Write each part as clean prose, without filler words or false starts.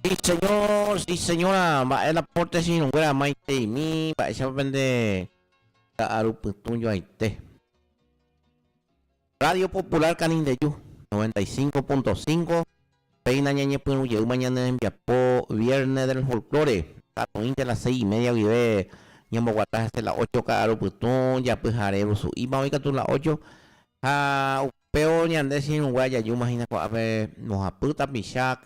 Sí, señor, sí, señora, va el aporte sin un gran maite y mi, va esa vende aruputunyo aite. Radio Popular Canindeyu, 95.5, Peina ñañe punu yeu mañana en Viapo, viernes del folclore, de las 6:30 vive, ñamo guatas hasta las 8 ka aruputun, ya pues haré su ima hoy que tú las 8, upeo ñande sin un guaya, yo imagino que a ver, nos aputa pichak,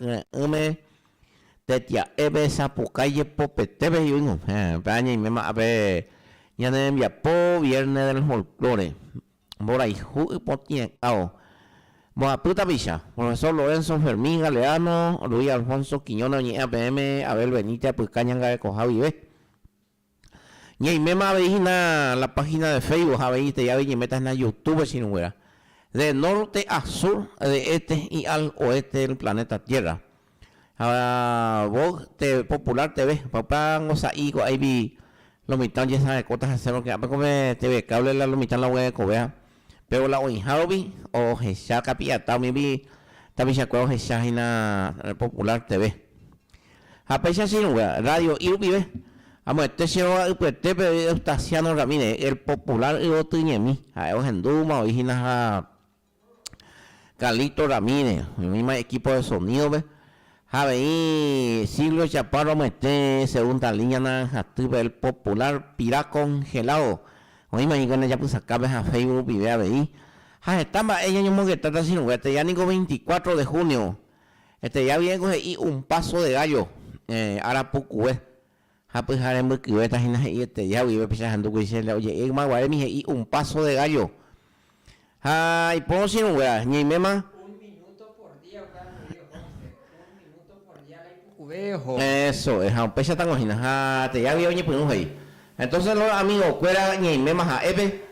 tetia ebe sapucaye popetebe yo no paña y mema abe ya ne Viapo viernes del folclore bora y ju potien ao moa puta bicha profesor Lorenzo Fermín Galeano Luis Alfonso Quiñones ni APM Abel Benítez pues cañanga de coja vive ni y mema veina la página de Facebook abeite ya ve metas en YouTube sin huera de norte a sur de este y al oeste del planeta Tierra. Vos te Popular TV papá no ahí vi lo mitad ya sabe cosas hacer lo que a comer TV cable la lo mitad la web cobea pero la hoy Hobby o ya capilla ta mi vi también se acuerda ya en Popular TV a pesar si no radio y vive vamos este se va pues TV Estaciano Ramírez el Popular y otro ñemi a ellos en Duma original Carlito Ramírez el mismo equipo de sonido ve Javeí, Silvio Chaparro Mete, segunda línea naranja, el Popular Pirá congelado. Hoy mañana ya pues acá ves a Facebook y ve a ver. Estaba ella mismo que trata sin juguete, ya ni 24 de junio. Ya viene y un paso de gallo. Ahora poco es. Pues haremos que esta gente y ya vive pensando que dice, oye, más guay y un paso de gallo. Ay, pongo sin juguete, ni mema. Eso es un pecha tan ojina te ya vi oye pues ahí entonces los amigos cuera ni me más a ebe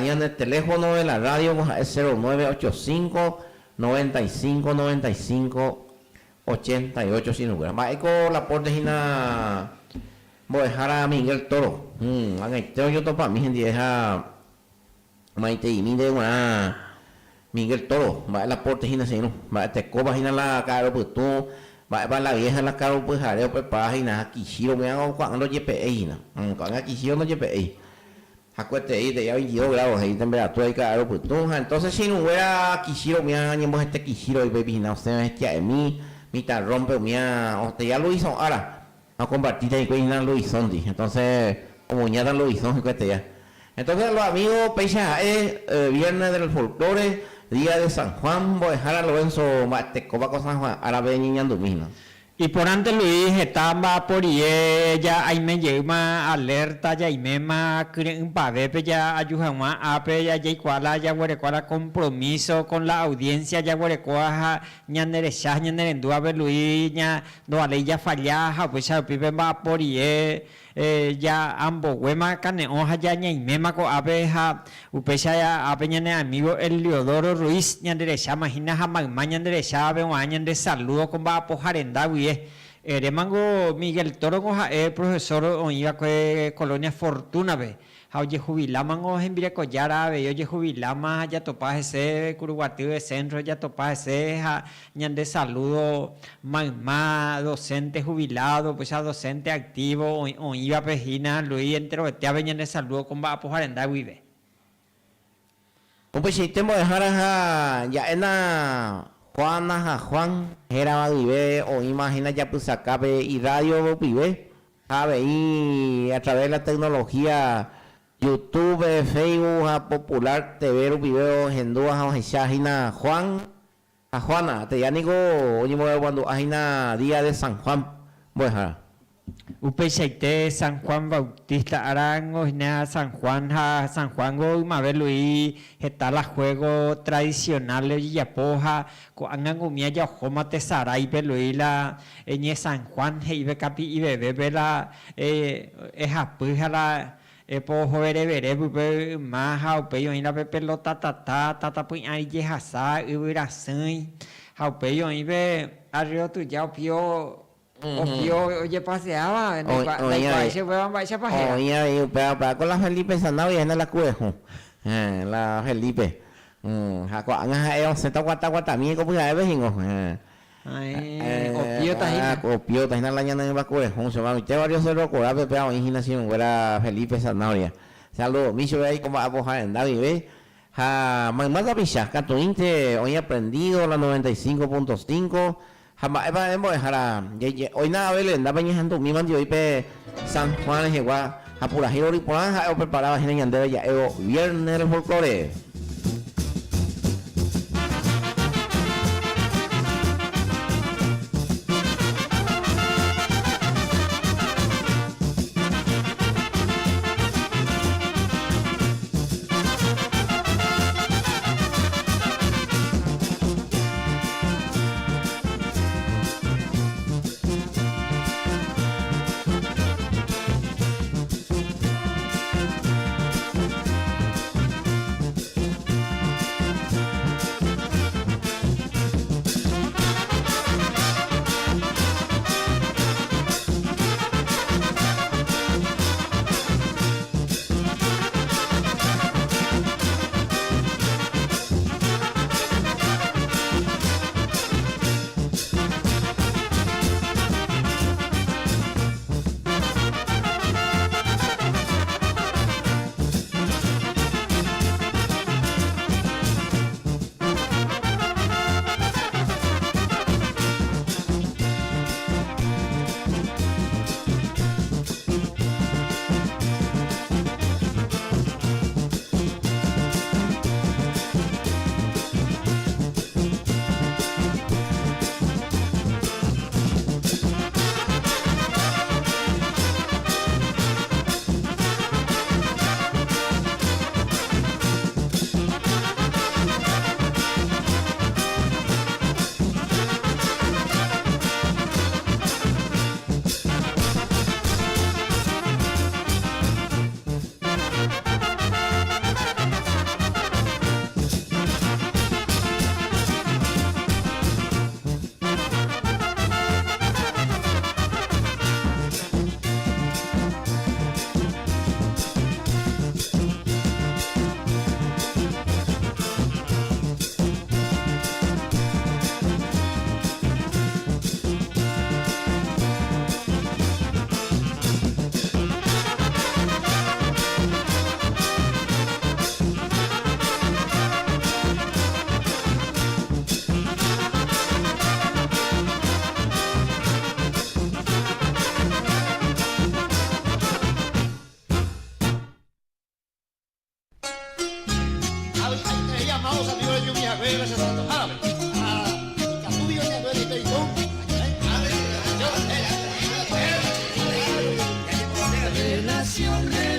ni en el teléfono de la radio es 0985 95 95 88 sin lugar más eco la portejina voy a dejar a Miguel Toro tengo yo topa mi gente deja maite y mide una Miguel Toro va la portejina si no va te cobajina la caro pues tú va la vieja la caro pues jareo pues página Kishiro me hago cuando GPI no cuando Kishiro no GPI acuérdate ahí de ya 22 grados ahí temperatura y caro pues tú entonces si no hubiera Kishiro me hago este Kishiro y baby no usted es que mi te rompe mi usted ya lo hizo ahora a compartir ahí con lo hizo entonces como ya lo hizo ya entonces los amigos peixa viernes del folclore día de San Juan, voy a dejar a Lorenzo Matecoba con San Juan, ahora ven niña domina. Y por antes Luis estaba por ella, ahí me lleva alerta, ya y me ma pavepe ya ayuda ape ya cuala ya cuala compromiso con la audiencia ya cuala ñaneresha ñanerendua Luis ña no ale ya fallaja pues ya pibe va por ya ambos huema cane hoja ya y me ma co abeja upecha ya ape ñane amigo Eliodoro Ruiz ñaneresha imagina jamás ñaneresha ve año de saludo con va a pojarenda Remango Miguel Toro profesor oiga que Colonia Fortuna ve oye jubilaman en Vire Collara ve oye jubilama ya topa ese Curuguatí de centro ya topa ese ñande saludo más docente jubilado pues a docente activo oiga pejina Luis entero te aveña de saludo con va a pojar en David pues si tengo dejar ya en la Juan era vive o imagina ya pues acá ve y radio vive y a través de la tecnología YouTube, Facebook, Popular TV videos en dos páginas Juana te ya digo oye cuando hay día de San Juan bueno Upechaite San Juan Bautista Arango San Juan go Mabel Luis está la juego tradicionales y yapoja angan gumia ya joma tesaray peluila en San Juan heibe capi y bebe la apuja la pojo veré más peyo en la pelota tata pues ahí ya sa ubirasan peyo ibe arriba tu ya pio oye paseaba en el país vaya para oye pero con la Felipe Sanao y en la cuejo la Felipe jaco anga se está guata mi como ya ves Opio, tajina la ñana en Bacure, Jonse, mami, te varios cerros, corabe, pea, inginación, era Felipe Zanahoria. Saludos, Micho, ahí como a bojar en David, ¿ve? Mamá Pichas, Catuinte, hoy aprendido la 95.5. Jamás hemos dejar hoy nada vele anda bañando mi mandi hoy pe San Juan de Gua a pura giro y por anja o preparaba en Yandere ya viernes del folclore.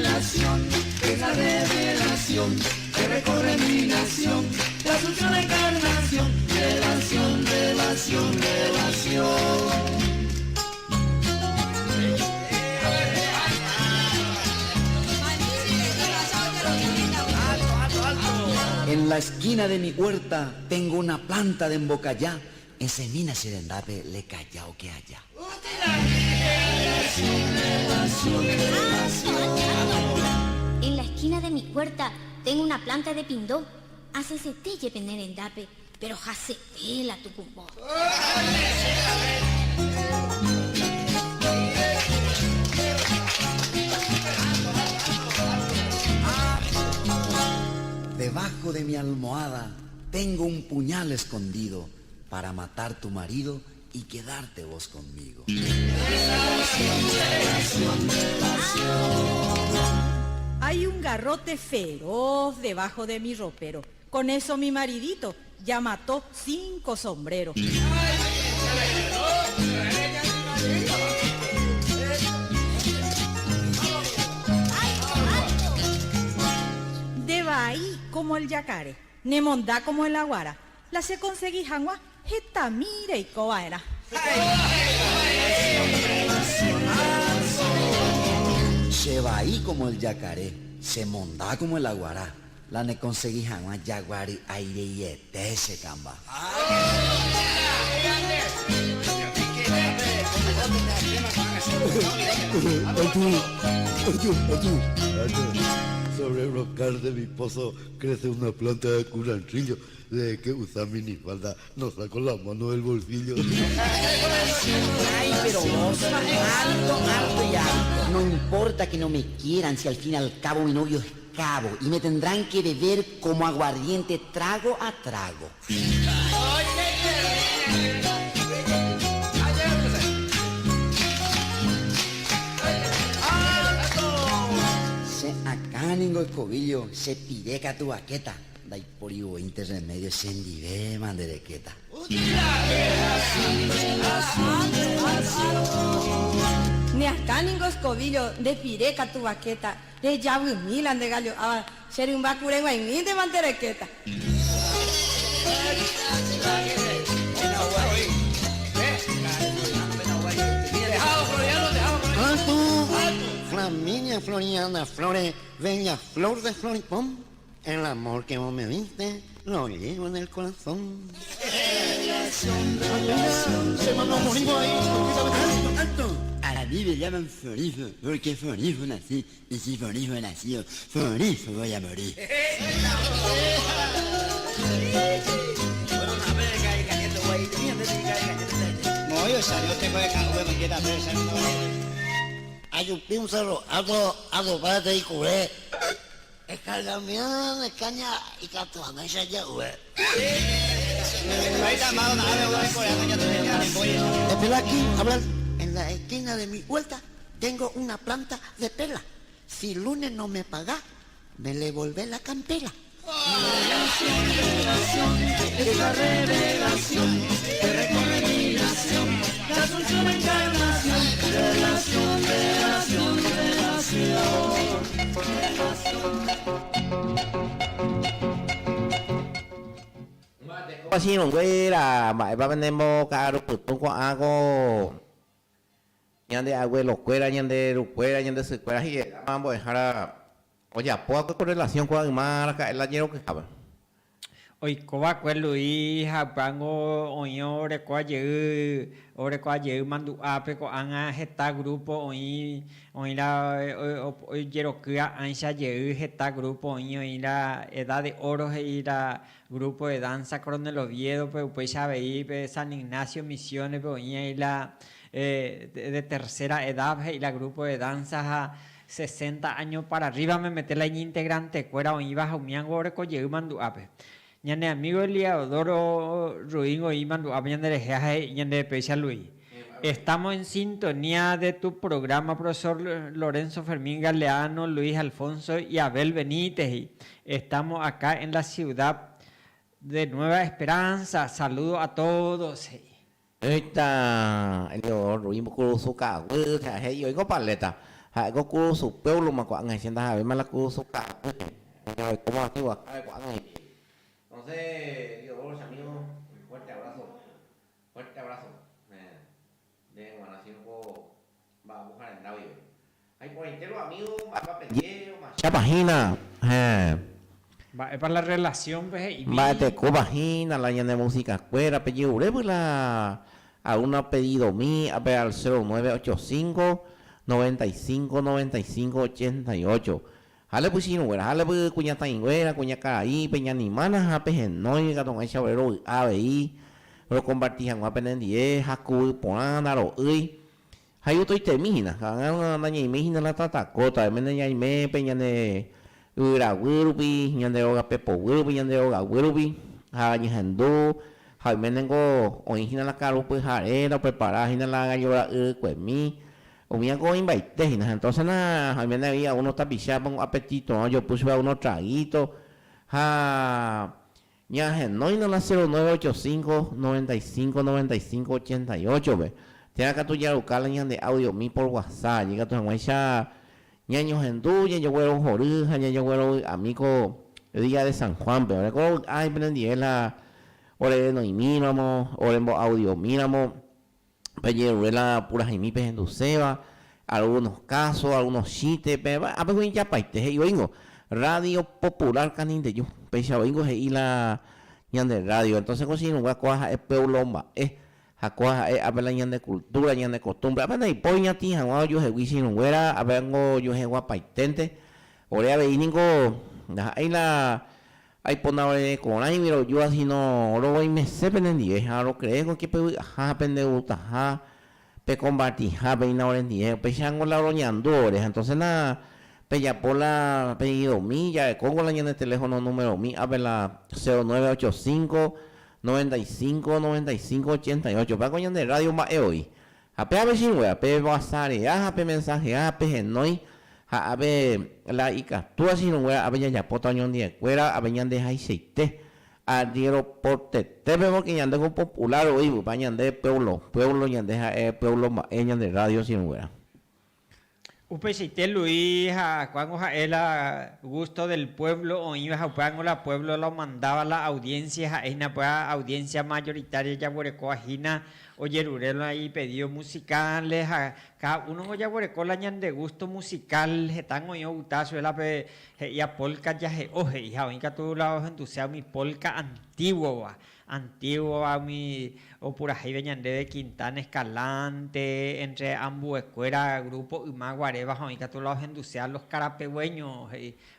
Relación, es la revelación que recorre mi nación, la asunción, la encarnación, relación, relación, relación. En la esquina de mi huerta tengo una planta de embocallá, en semina serendape le callao que haya. En la esquina de mi huerta tengo una planta de pindó, hace setelle pener en dape, pero hace la tucumbó. Debajo de mi almohada tengo un puñal escondido para matar tu marido y quedarte vos conmigo. Hay un garrote feroz debajo de mi ropero. Con eso mi maridito ya mató 5 sombreros. Deba ahí como el yacaré, nemondá como el aguara. La se conseguí jangua, jeta mire y coa era. Se va ahí como el yacaré, se mondá como el aguará. La ne conseguí jangua yaguari aire y ete se camba. Sobre el brocal de mi pozo crece una planta de curandrillo. De que usar minifalda no saco la mano del bolsillo. Ay, pero vos, harto ya. No importa que no me quieran si al fin y al cabo mi novio es cabo y me tendrán que beber como aguardiente trago a trago. Se acá ningo escobillo, se pideca tu baqueta. Dai por ivo 20 remedios sendive manderequeta. Ni acá ningo escobillo de pireca tu baqueta, de yabu milan de gallo, ser un bacurengua y mil de manterequeta. Flaminia Floriana Flores, bella flor de floripón. El amor que vos me diste, lo llevo en el corazón. Se me lo morimos ahí. ¡Alto! A la vida me llaman feliz, porque feliz nací. Y si feliz nací, feliz voy a morir. No, yo salió tengo de cargo de quiera presa. Ayupí un cerro, algo para te curé. Escargamián, escaña y catuana, esa ya, güey. Espera aquí, hablar. En la esquina de mi vuelta tengo una planta de pela. Si el lunes no me paga, me le volvé la campela. Es la revelación que recorre mi nación, la asunción encarnación, relación, relación, Así no güera, va vendemos caro puto con algo. Ñande abuelo cuera, ñande rucuera, ñande se cuera y vamos a dejar a oye, poco correlación con el mar, el añero que acaba. Hoy coba cuelo y japango oño ore coaye mandu ape ko anga heta grupo hoy la hoy quiero que ancha ye heta grupo hoy la edad de oro y la grupo de danza Coronel Oviedo pues ya veí San Ignacio Misiones hoy la de tercera edad y la grupo de danza 60 años para arriba me mete la integrante cuera hoy baja un miango ore coye mandu ape. Ñande amigo Eliodoro Ruingo y Mandu Apiñande Lejeaje Ñande Pecha Luis. Estamos en sintonía de tu programa, profesor Lorenzo Fermín Galeano, Luis Alfonso y Abel Benítez. Estamos acá en la ciudad de Nueva Esperanza. Saludos a todos. Esta Eliodoro Ruingo Curuzu Cagüe, hey, yo digo paleta. Hago Curuzu Pueblo, Macuan, hacienda Javier Mala Curuzu Cagüe. ¿Cómo aquí va? Entonces, yo los amigos, un fuerte abrazo. De Guanacinco, va a buscar el David. Hay por entero amigos, va a pedir, ya página. Va para la relación, pues. Va te página, la llena de música escuela, pedido, pues la a uno pedido mí, a ver al 0985 95 95 88. Hale pues no güera, hale pues cuña taingüera, cuña caraí, peña ni manas, a pejenoi, gatón echa obrero, ABI, lo compartían a penendie, jacu, ponana, lo uy. Hay otro y termina, una daña y mejina la tatacota, de mena y me, peña de ura wirubi, ñan de oga pepo wirubi, ñan de oga wirubi, jaña hendú, jaimenengo, origina la caro pues jarera, preparar, jina la gallora, pues mi. O me hago invite, entonces nada, a mí me había uno tapichaba un apetito, ¿no? Yo puse a unos traguitos, ya no, y no la 0985 95 95 88, ve. Tiene acá tu ya buscar la de audio mi por WhatsApp, llega tu ya ñaños en duya, yo vuelo jorija, yo vuelo amigo el día de San Juan, pero recuerdo, ay, prendiela, ore no y míramo, ore audio míramo. Pelleruela pura Jaimipe en Duceba, algunos casos, algunos chistes, pero a veces ya paite, yo vengo, Radio Popular Canin de yo, pecha vengo y la ñan de radio, entonces si no voy a coger el peulomba, a coger a ver la ñan de cultura, ñan de costumbre, a ver y poña ti, yo he wisi no fuera, a ver yo he guapaitente, Ore aveiningo ahí la hay ponable con ahí miro yo así no oro y me sepen en 10 aro creo que pe ha pende uta ha pe combati ha peina ore en 10 pe chango la roñandores entonces na pe ya por la pedido milla con la en el teléfono número mi a ver la 0985 95 95 88 para coñan de radio más hoy a pe a ver si a pe basare a pe mensaje a pe noi a ver la ica tú así no a ver ya pota ñon de cuera a ver de aceite a diero porte te vemos que ñande con popular hoy bañan de pueblo ñande pueblo más de radio sin huera. Upesite Luis, cuando era gusto del pueblo, o iba a cuando la pueblo lo mandaba la audiencia, una audiencia mayoritaria ya Guarecoajina, o Yerurelo ahí pedido musicales, cada uno ya Guarecola de gusto musical, están hoy gutazo, ya polka ya oje, hija, venga tú la entusiasmo mi polka antiguo a mi o por ahí venían de Quintana Escalante entre ambos escuelas grupo y más guareba a mi tú los enducear los carapegüeños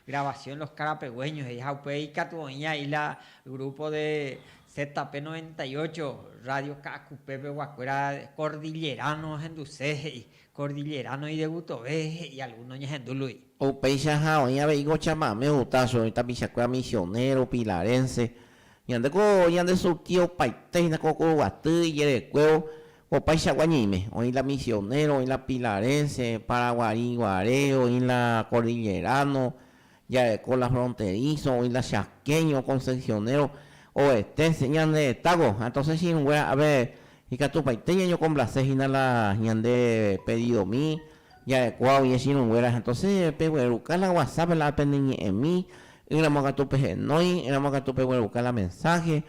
grabación los carapegüeños y jaupe y la grupo de ZP98 radio Cacupepe guacuera cordilleranos enduce cordillerano y de Gutobé y algunos en Dului O peixa ya veigo chama me gutazo esta pichacua misionero pilarense yande surtió paiteina coco guatú y de cuevo o paisa guañime hoy la misionero hoy la pilarense paraguarí guareo hoy la cordillerano ya con la fronterizo hoy la chasqueño concesionero o enseñan de tago entonces si no voy a ver y que tu paiteña yo con blasejina la ñande pedido mi ya de cuau y si no voy entonces buscar la WhatsApp la pendiente en mí y la moca tu peje noi y la moca tu peje buscar la mensaje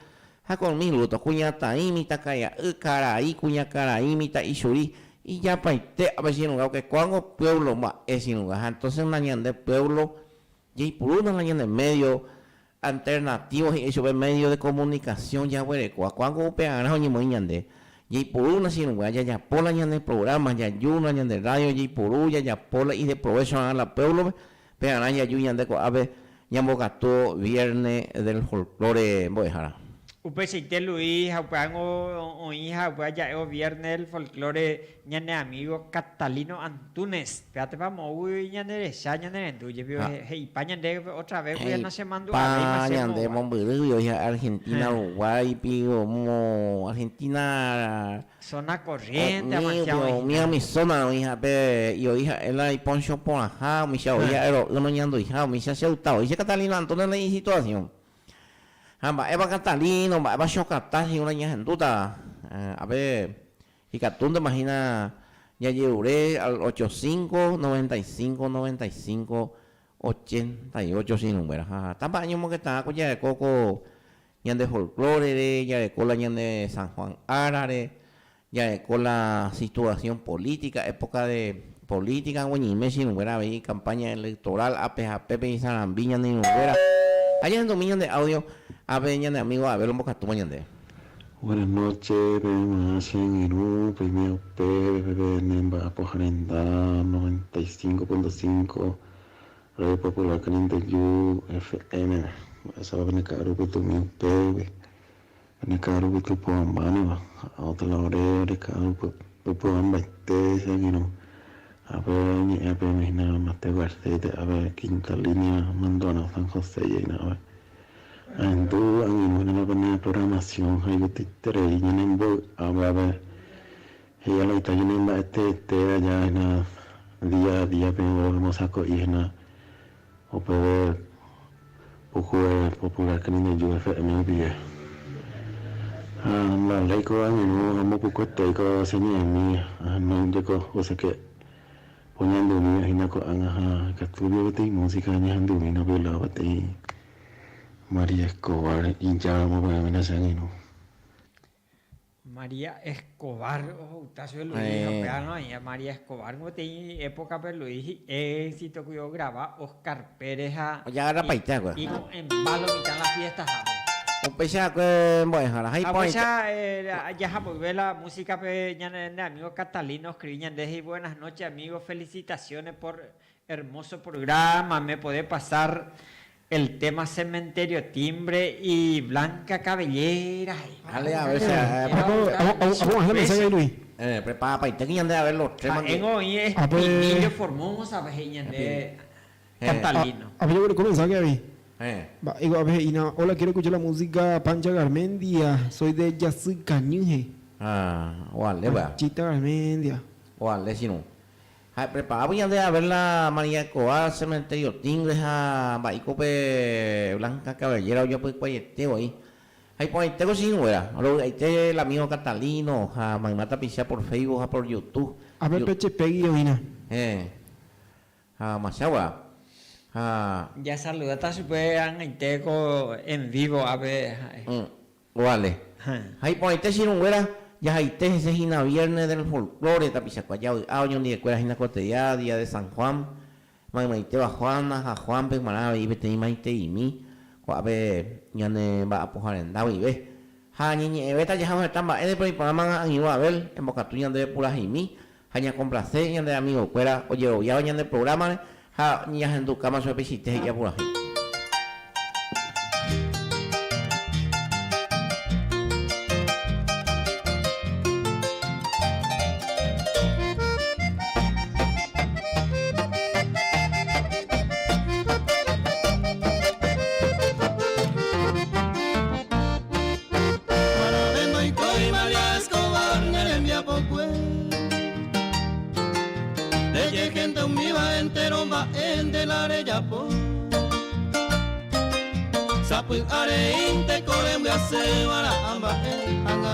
ha con mi luto cuña taimita kaya caraí cuña caraímita y churi y ya paite a ver si no que cuando pueblo más es sin lugar entonces una ñande pueblo y por una ñande medio alternativos y eso medio de comunicación ya huele cuando pegan ni muy ñande y por una sin lugar ya por la ñande programa ya yuna ñande radio y por ya por la y de provecho a la pueblo pegan ya ñande a ver Ñambo gato viernes del folclore Boejara. Upesite Luis, o hija, ya es viernes del folclore, ñane amigo Catalino Antunes. Fíjate, vamos, uy, ñane de ya, ñane de tuyo, hey, pañan de otra vez, voy a no se mandó a pañan de Momburillo, Argentina, Uruguay, pigo, mo, Argentina. Zona corriente, mía, mi zona, hija, y hija, él hay poncho por ajá, mi chavo, hija, uno ñando, hija, mi chavo, se ha gustado, dice Catalino Antunes la situación. Eva Catalino, Eva Chocatá, y una ñaja en duda. A ver, y Catún te imagina, ya llevaré al 85, 95, 95, 88 sin números. Tampa años que está, ya de coco, ya de folclore, ya de cola, ya de San Juan Árare, ya de cola situación política, época de política, güey, sin números, campaña electoral, APJP y Sarambiña, ni números. Allá en dominio de audio, a ver, de amigo, a ver, un poco de. Buenas noches, vemos en un primero PBB Nemba Pojarenda 95.5 Radio Popular Caliente Yu FM. Esa va a venir caro que tu mi PB. Venir caro que tu puedan mano. A otra la hora de caro que puedan baiter, seguir. A ver, ni a ver, mi nada más te guardé, a ver, quinta línea, Mandona, San José, y nada. Ando, a mí no me van a programación, hay que te traer, y en el a ver, ella lo está llenando allá en la día a día, pero vamos a coger o poder, popular que ni yo, FM, bien. La ley que a mí no, vamos a poco te digo, señor, no, yo, o sea que, poniendo mi imagina ko ang katulio bati música niya handumina bela bati María Escobar hincha mo ba mina sangino María Escobar tazo Luis no ya María Escobar no te época pero Luis éxito que yo graba Oscar Pérez ya era paita y en balo mitad la fiesta un pesa que bueno hay pues ya volver la música pe amigo Catalino escribían de buenas noches amigos felicitaciones por hermoso programa. Me puede pasar el tema Cementerio Timbre y Blanca Cabellera. Dale, a ver si... Vamos a hacer mensaje, Luis. Prepara para irte que ya ande a ver los temas. En hoy es Pinillo Formosa, de Catalino. A ver, yo comienzo aquí a ver. Digo, a ver, hola, quiero escuchar la música Pancha Garmendia. Soy de Yasú Cañuje. Vale, va. Chita Garmendia. Vale, si no. Prepara para ande a ver la María Escobar, Cementerio Tingres, a Baicope Blanca Cabellera, yo pues cuayeteo ahí. Ahí pues tengo sin huera. Ahí te el amigo Catalino, a Magnata Pichá por Facebook, por YouTube. A ver, Peche Pegui, Ovina. A Machagua. Ya saludata si pueden en vivo, a ver. Vale. Ahí pues te sin huera. Ya ahí te ese gina viernes del folclore, tapizacuayao. Hoy un día de cuera gina cotidiana, día de San Juan. Maite va Juana, a Juan, pues maná, y vete y maite y mi. A ver, ya ne va a pujar en David, ve. Niñe, vete ya vamos a estar en el programa a ver, en boca tuya de puras y mi. Ya complace, ya de amigo cuera, oye, ya vayan del programa, ya en tu cama sobre pisite y ya puras.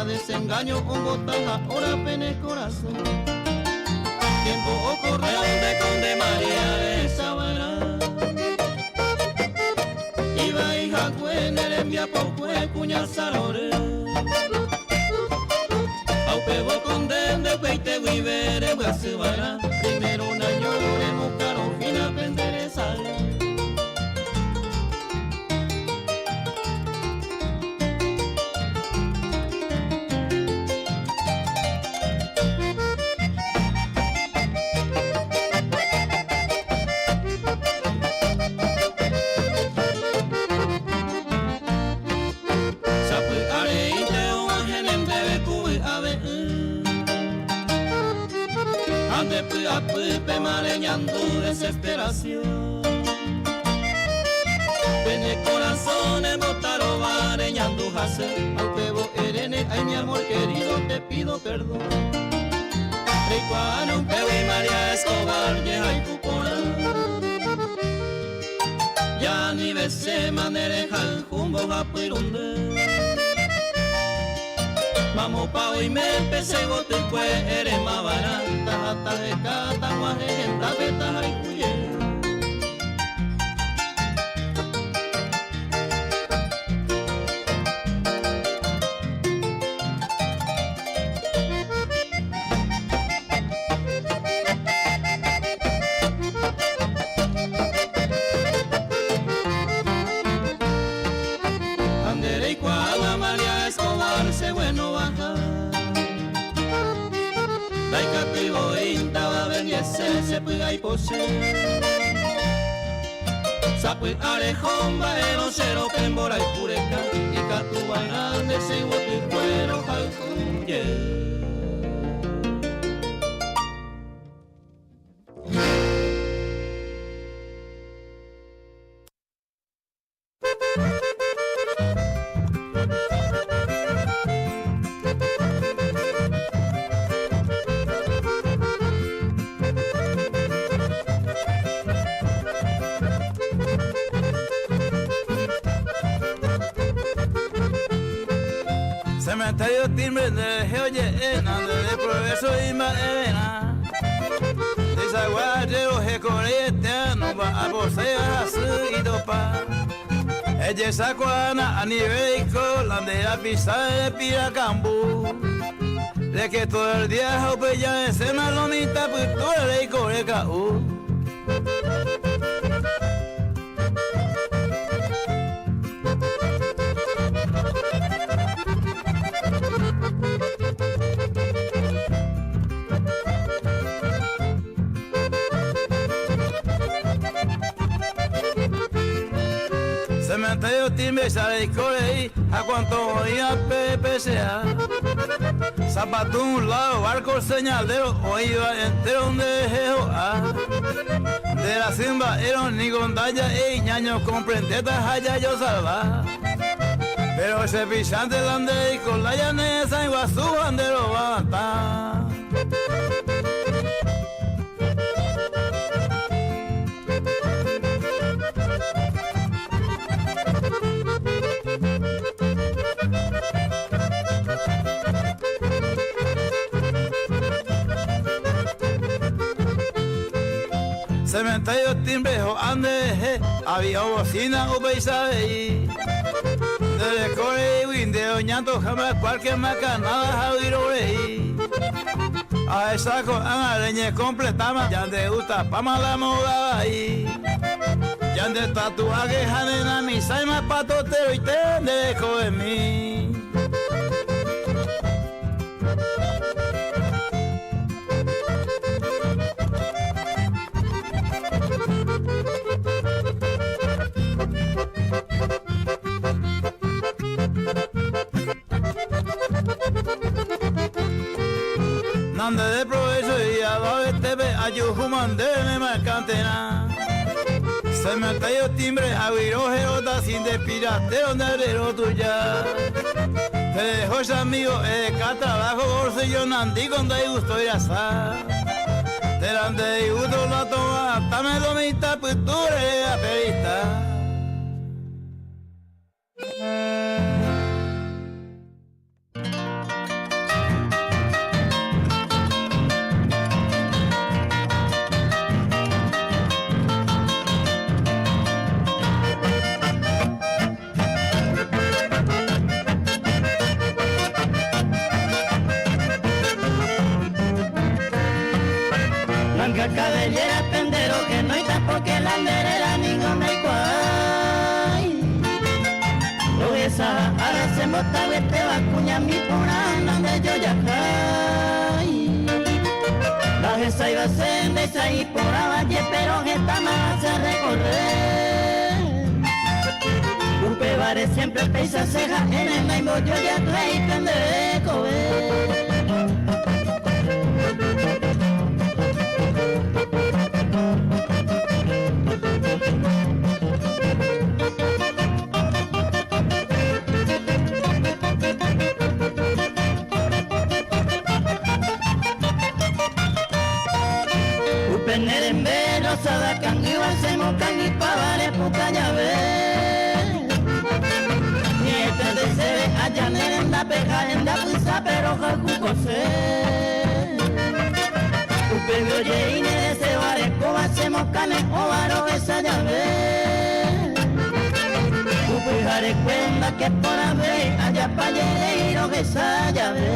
Desengaño con botas ahora pene corazón. Tiempo ocurre donde conde María de Sabana. Iba hija cuene le envía poco cuña salore. Aupe bo conde de peite vivere voy a Sabana. Primero un año le buscaron fina pendereza. Desesperación. Pene corazones botaron vareñando jase. Al pebo erene, ay mi amor querido, te pido perdón. Ricuano, un pebo y María Escobar, lleja y cupona. Ya ni besé manereja el jumbo japirunde. Vamos pa' hoy me empecé gote y pues eres más barata. Hasta de cata, guaje, en tapeta y cuye. Andere y cuala María Escobar se bueno baja. Daika pivo inta va vendiese se puga y pose. Sapu arejón va el ocero pembora y pureca. Y catu bailande se guapi cuero jalcuye. Cementerio timbre de Geoyena, de progreso y maena. Desaguadero, jecore eterno, va a poseer así y dopa. Ella sacuana a nivel la de la pista de Piracambú. De que todo el día jope ya es una lonita, pues tú eres coreca. Cementerio timbre sale y corre a cuanto oía PPCA. Zapato un lado, barco señalero, oíba entero donde Jehová. De la simba era ni con talla y ñaño con prendetas allá yo salva. Pero ese pichante lande y con la llanesa en Guazú bandero va a matar. Cementerio timbrejo ande había bocina o paisaje. Dele corre windeo ñanto jamás cualquier macanada a virorei. A esa con araña completama ya de gusta pa mala moda ahí. Ya de tatuaje janena mi saima patotero y te dejo de mí. Nande de provecho y a la TV ayuhuman de me marcantena. Cementerio timbre a virojero sin de pirateo nerero tuya. Te dejo ese amigo trabajo bolsillo nandi con de gusto y asá. Delante de gusto la toma, dame domita pinture a perista. Cabellera pendero que no está porque la anderera ninguna igual. Lo esa ahora se mota vete vacuña mi pura de yo ya caí. La esa iba a ser de esa y por valle pero que está más a recorrer. Un pebare siempre pesa ceja en el naimo yo ya traí pendejo. Sada canguiwa se mocan y pavare pucaña ve. Ni este de se ve allá en la peja en la pisa pero jacuco se. Upebio ye ine de se vare coba se mocane o varo esa llave. Upejare cuenta que por haber allá pa' lleiro que esa llave.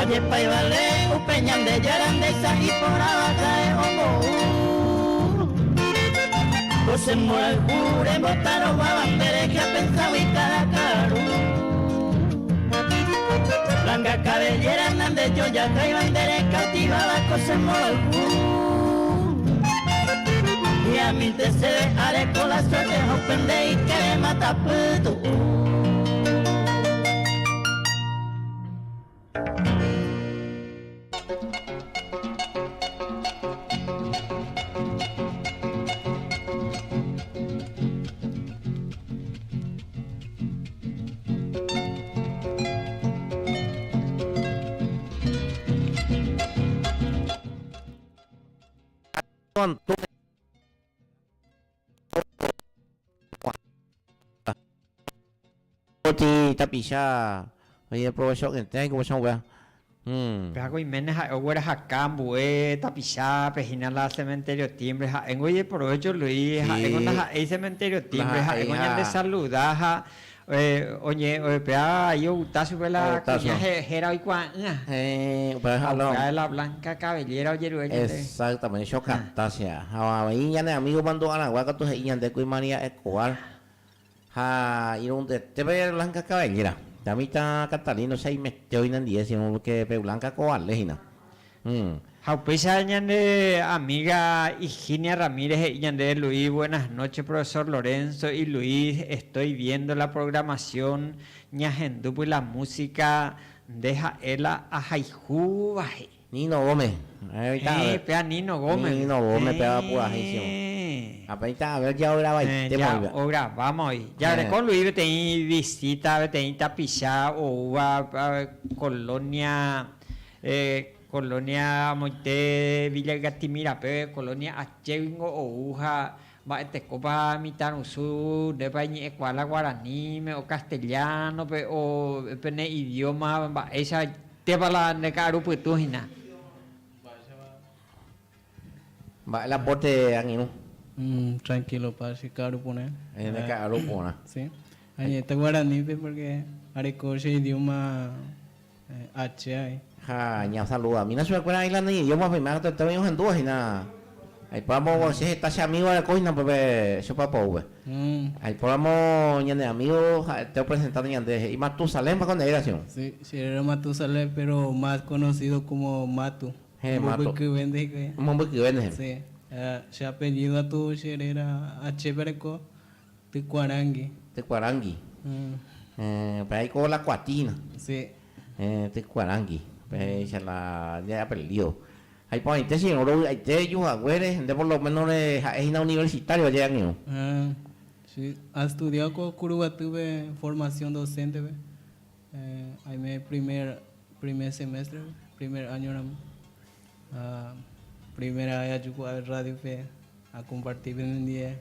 Yepa y vale, upeñan de yarandesa y por abaca de homo. José Mora el jure, botaron a bandere que ha pensado y cada caro. Blanca cabellera, Hernández, yo ya caí bandere cautivaba José Mora el jure. Y a mí te se ve, haré con la suerte, opende y que le mata puto. Oti tapilla. Oye, provecho que tenga como son wea. Pero y menes a ahora jacambu tapilla pejina la cementerio timbre en oye provecho Luis en una cementerio timbre en oye de saludaja oye, pea, yo utasu pela Utasu. cuña jera hoy cuan, Pues la blanca cabellera oye, exactamente, chocantasia. Ahí ya de amigo mandó a la huaca tu y de Cuy María Escobar. Y donde te ve blanca cabellera. Tamita Catalino se metió hoy en 10 porque pe blanca cobalejina. Jaupisa ñande amiga Higinia Ramírez ñande Luis, buenas noches profesor Lorenzo y Luis, estoy viendo la programación ñajendupu y la música deja ela a Jaijú baje. Nino Gómez. Pea Nino Gómez. Nino Gómez pega pura gestión. A ver ya graba ya ahora vamos hoy. Ya con Luis tenía visita, tenía tapizá o colonia Colonia Moite Villa Gatimira, pe Colonia Achengo o Uja, va este copa mitad usu de pañe escuela guaraní o castellano pe o pene idioma va esa te bala de caru putuhina. Va el aporte angino. Tranquilo para si caru pone. En el caru pone. Sí. Ahí este guaraní pe porque areco ese idioma H Ya saluda. Mira su escuela isla ni yo más primero te veo en dos y nada. Ahí podamos si está amigo de coina pues eso para pobre. Ahí podamos ñande amigos te presentando ñande y Matusalén para consideración. Sí, sí era Matusalén pero más conocido como Matu. Matu. Que vende. Mombo que vende. Sí. Se apellido a tu era H Bereco Tecuarangui. Tecuarangui. Pero ahí con la cuatina. Sí. Tecuarangui. Se la ya perdió. Ahí por ahí te señor, ahí te yo agüeres, de por lo menos es una universitario allá en sí, ha estudiado con Curuba, tuve formación docente, ahí me primer semestre, primer año, primera vez yo a radio a compartir en el día.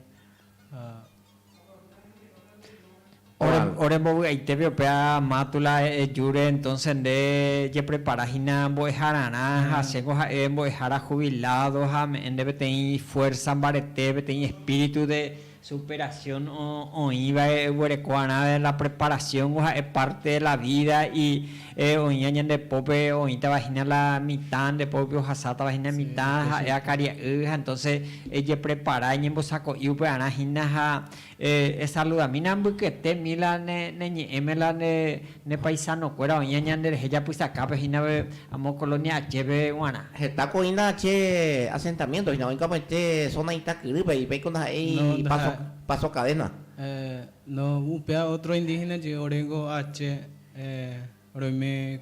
Ore bo ahí te veo pea matula jure entonces de je preparajina boejarana hacemos boejara jubilados en debe tener fuerza barete tener espíritu de superación o iba huerecuana de la preparación es parte de la vida y oñañan de pope o ita vagina la mitad de pope o hasata vagina mitad a caria entonces ella prepara en bosaco y upeana hina saluda mina buquete mila ne emela ne paisano cuera oñañan de ella pues acá vagina amo colonia cheve guana está coinda che asentamiento y no incapete zona Itacuripe y con ahí paso cadena. No, otro indígena llegó Orengo H. Oreme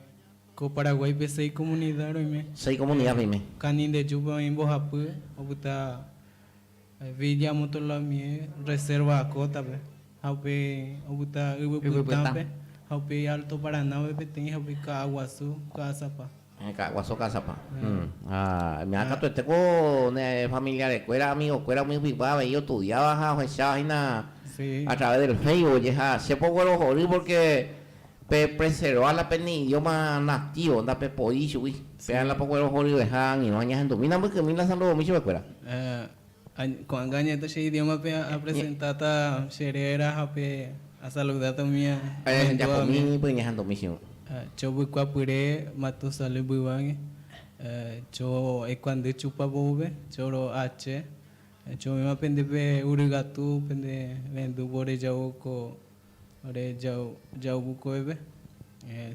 co Paraguay pe 6 comunidades oreme. 6 comunidades oreme. Canin de Juba en Bojapu, obuta Villa Motolami reserva cota pe. Haupe obuta Ubutampe. Haupe Alto Paraná pe ten haupe Caguasu, Casapa. Caguaso Casapa. Me acá tú este con familiares, cuera amigos, cuera muy viva, yo estudiaba a través del Facebook, ya hace poco lo jodí porque preservar la pena idioma nativo, anda pe poicho, uy, pegan la poco los jodidos dejan y no añaden domina porque mira saludo mucho de cuera. Con gaña ese idioma pe a presentar a xerera a saludar también. Ya comí pues añaden domicilio. Cho bui qua pure matu sale bui wangi cho ekwande chupa bobe choro h cho me pende pe urigatu pende vendu bore jau ko ore jau buko ebe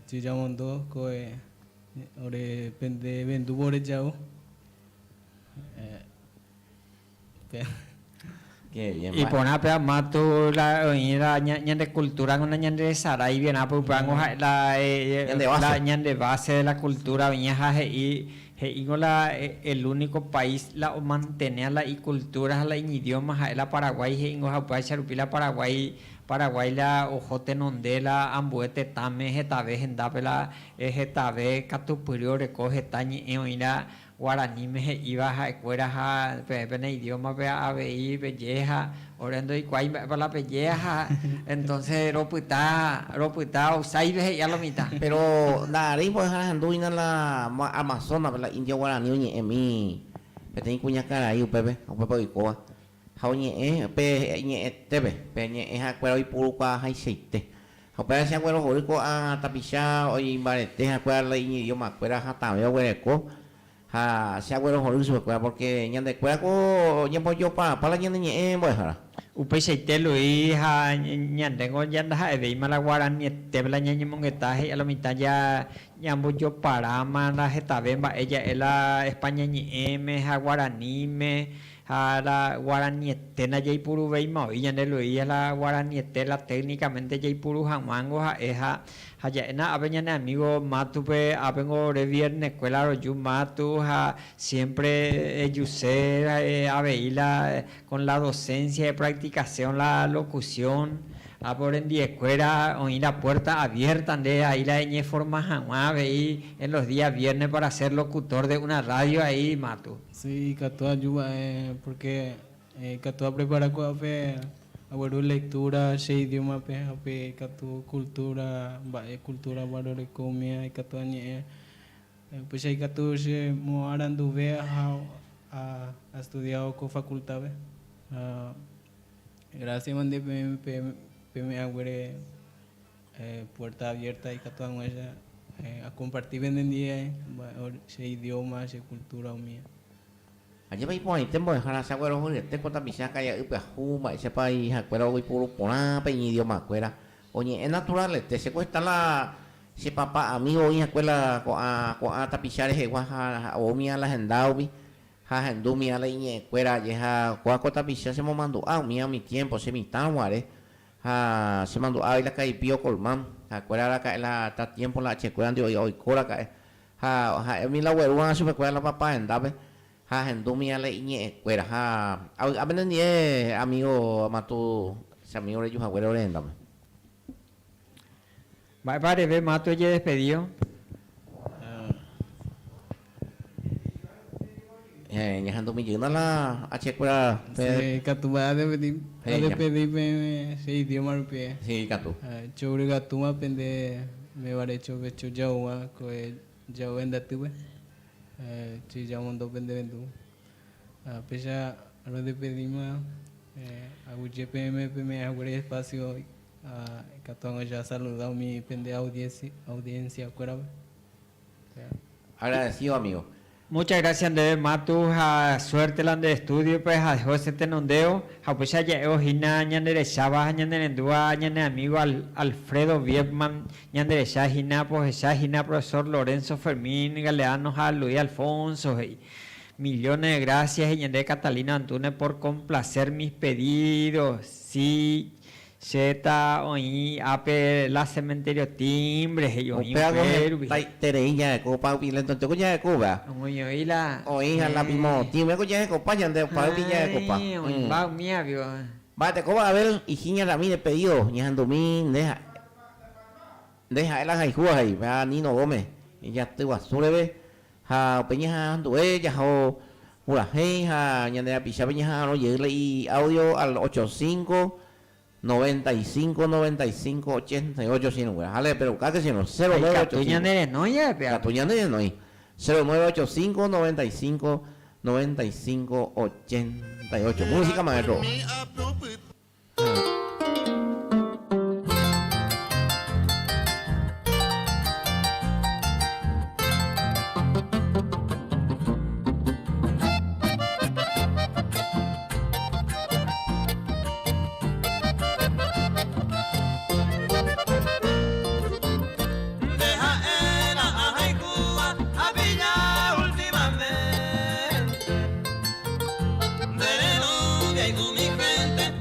ti jamondo ko ore pende vendu bore jau y pona pe matu la ñande cultura una ñande sara y bien apu pango la ñande base de la cultura viña y el único país la mantener la y cultura la idioma la Paraguay ingo pa charupila Paraguay la ojote nondela ambuete tame jetabe hendapela jetabe catupurio recoge tañi eoina guaraní me iba a escuela pene idioma pe abi pelleja orando y cuai para la pelleja entonces roputa usai ya lo mitad pero dari pues anduina la Amazonas la India guaraní ni emi peten cuña cara ahí pepe o pepe y coa jauñe pe ñe tebe pe ñe ha cuero y puru qua hay seite Hopea se acuerdo jorico a tapicha hoy barete acuerda la idioma acuerda hasta veo hueco ha se acuerdo jorico acuerda porque ñande cuerco ñempo yo para la ñande ñe pues ahora Upe seite lui ha ñandengo yanda ha eve mala guarani tebla ñañimongetaje a la mitad ya ñambo yo parama la jetabemba ella ela España ñi m ha guarani me a la guarani tena jaipuru veima y ñande lui la guarani tela técnicamente jaipuru jamango ha eja haya na aveñana amigo matupe avengo de viernes escuela yo matu ha siempre yuse aveila con la docencia de practicación la locución a por en día escuela oí la puerta abierta de ahí la ñe forma jamás veí en los días viernes para ser locutor de una radio ahí matu Sí, Catoa ayuda porque Catoa prepara con abuelo lectura, se idioma pe Catoa cultura valores comida y Catoa pues hay Catoa se mo arandu ve a estudiado con facultad gracias mande pe me abuelo puerta abierta y Catoa a compartir en día se idioma, se cultura mía. allí vais por ahí tempo dejar ese acuerdo jori te cuenta picha que hay upe juma ese país acuerdo hoy puro pona pe idioma acuerda oye es natural te se cuesta la si papá amigo y escuela con a tapichar ese guaja o mía la gendaubi ha gendumi a la iñe escuela ya cuaco tapichar se me mandó mía mi tiempo se mi tanuare ha se mandó la cae pío colmán acuerda la cae la ta tiempo la checueran de hoy cora cae ha mi la hueruan se me cuela la papá gendabe ha gendumi a la iñe escuela ha apenas ni amigo matu se amigo de ellos abuelo le gendame va para ver mato ya despedido ya gendumi llena la a checuera Sí, Catuma de pedir se idioma rupiah. Sí, Catu. Chure Catuma pende me vare chobe chujawa ko jawa enda tuwe. Si jamondo pende vendu. Pesa lo de pedima a UGPM me agure espacio Catuma ya saludado mi pende audiencia cuera. Agradecido amigo. Muchas gracias de Matu a suerte la de estudio pues a José Tenondeo a pues ya ojina ñandere Chava ñandere Ndua ñandere amigo Alfredo Vietman ñandere Shahina pues Shahina profesor Lorenzo Fermín Galeano a Luis Alfonso millones de gracias y ñandere Catalina Antunes por complacer mis pedidos sí Z oí ape la cementerio timbres ellos tereña de copa pilento te coña de copa oí la oí la mismo timbre coña de copa ya de para pilla de copa va mía vio va te copa a ver y giña Ramírez pedido ñando min deja la jaijua ahí va Nino Gómez y ya te va surebe ha peña ando ella o pura ja ñande a picha peña no llegue y audio al 85 95 95 88 sin número. Jale, pero cada que si no 0985. Catuña de no 0985 95 95 88. Música maestro. Con mi frente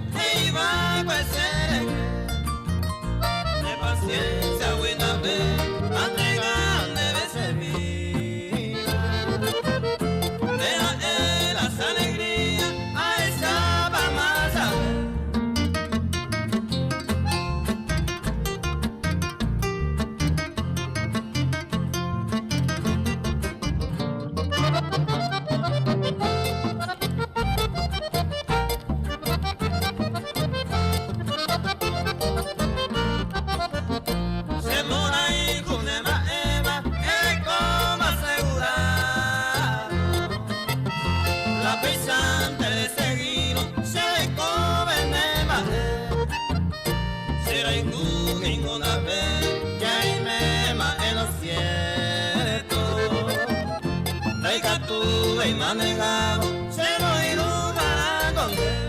y manejado, se lo iluminará con él.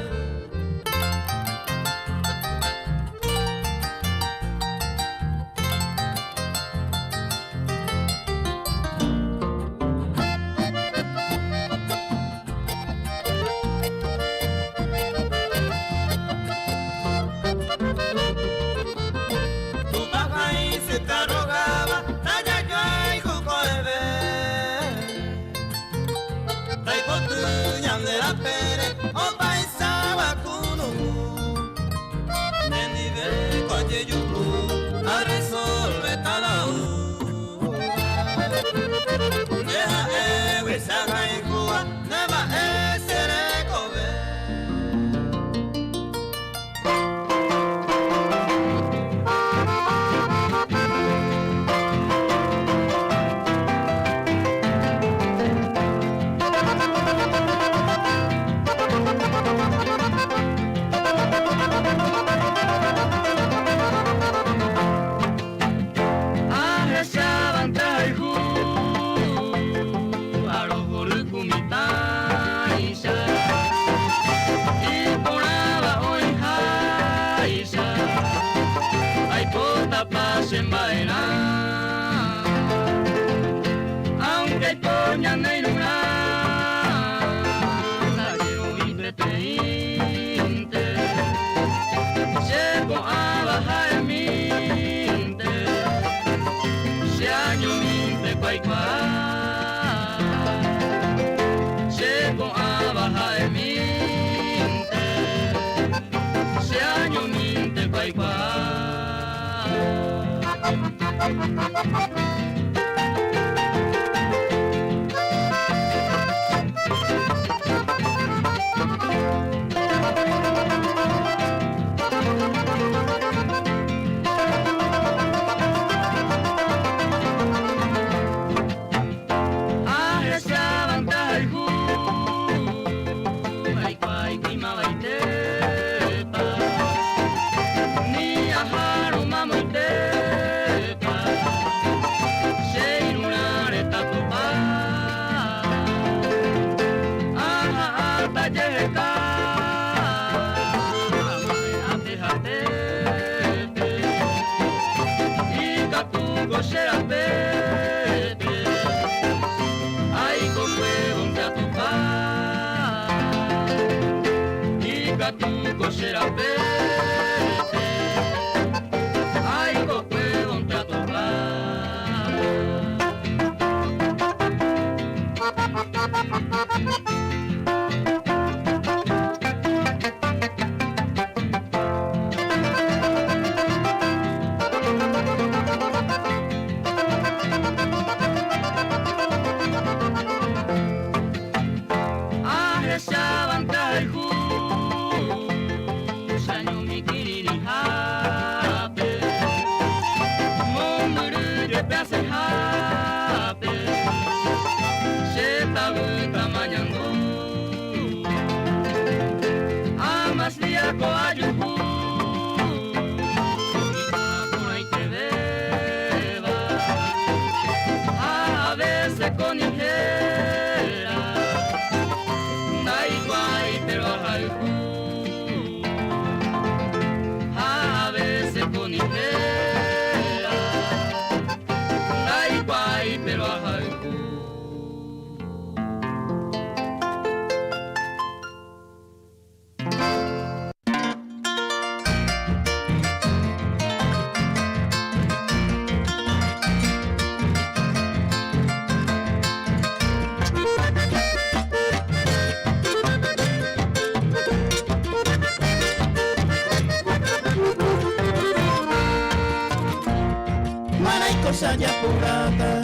Sayapurata,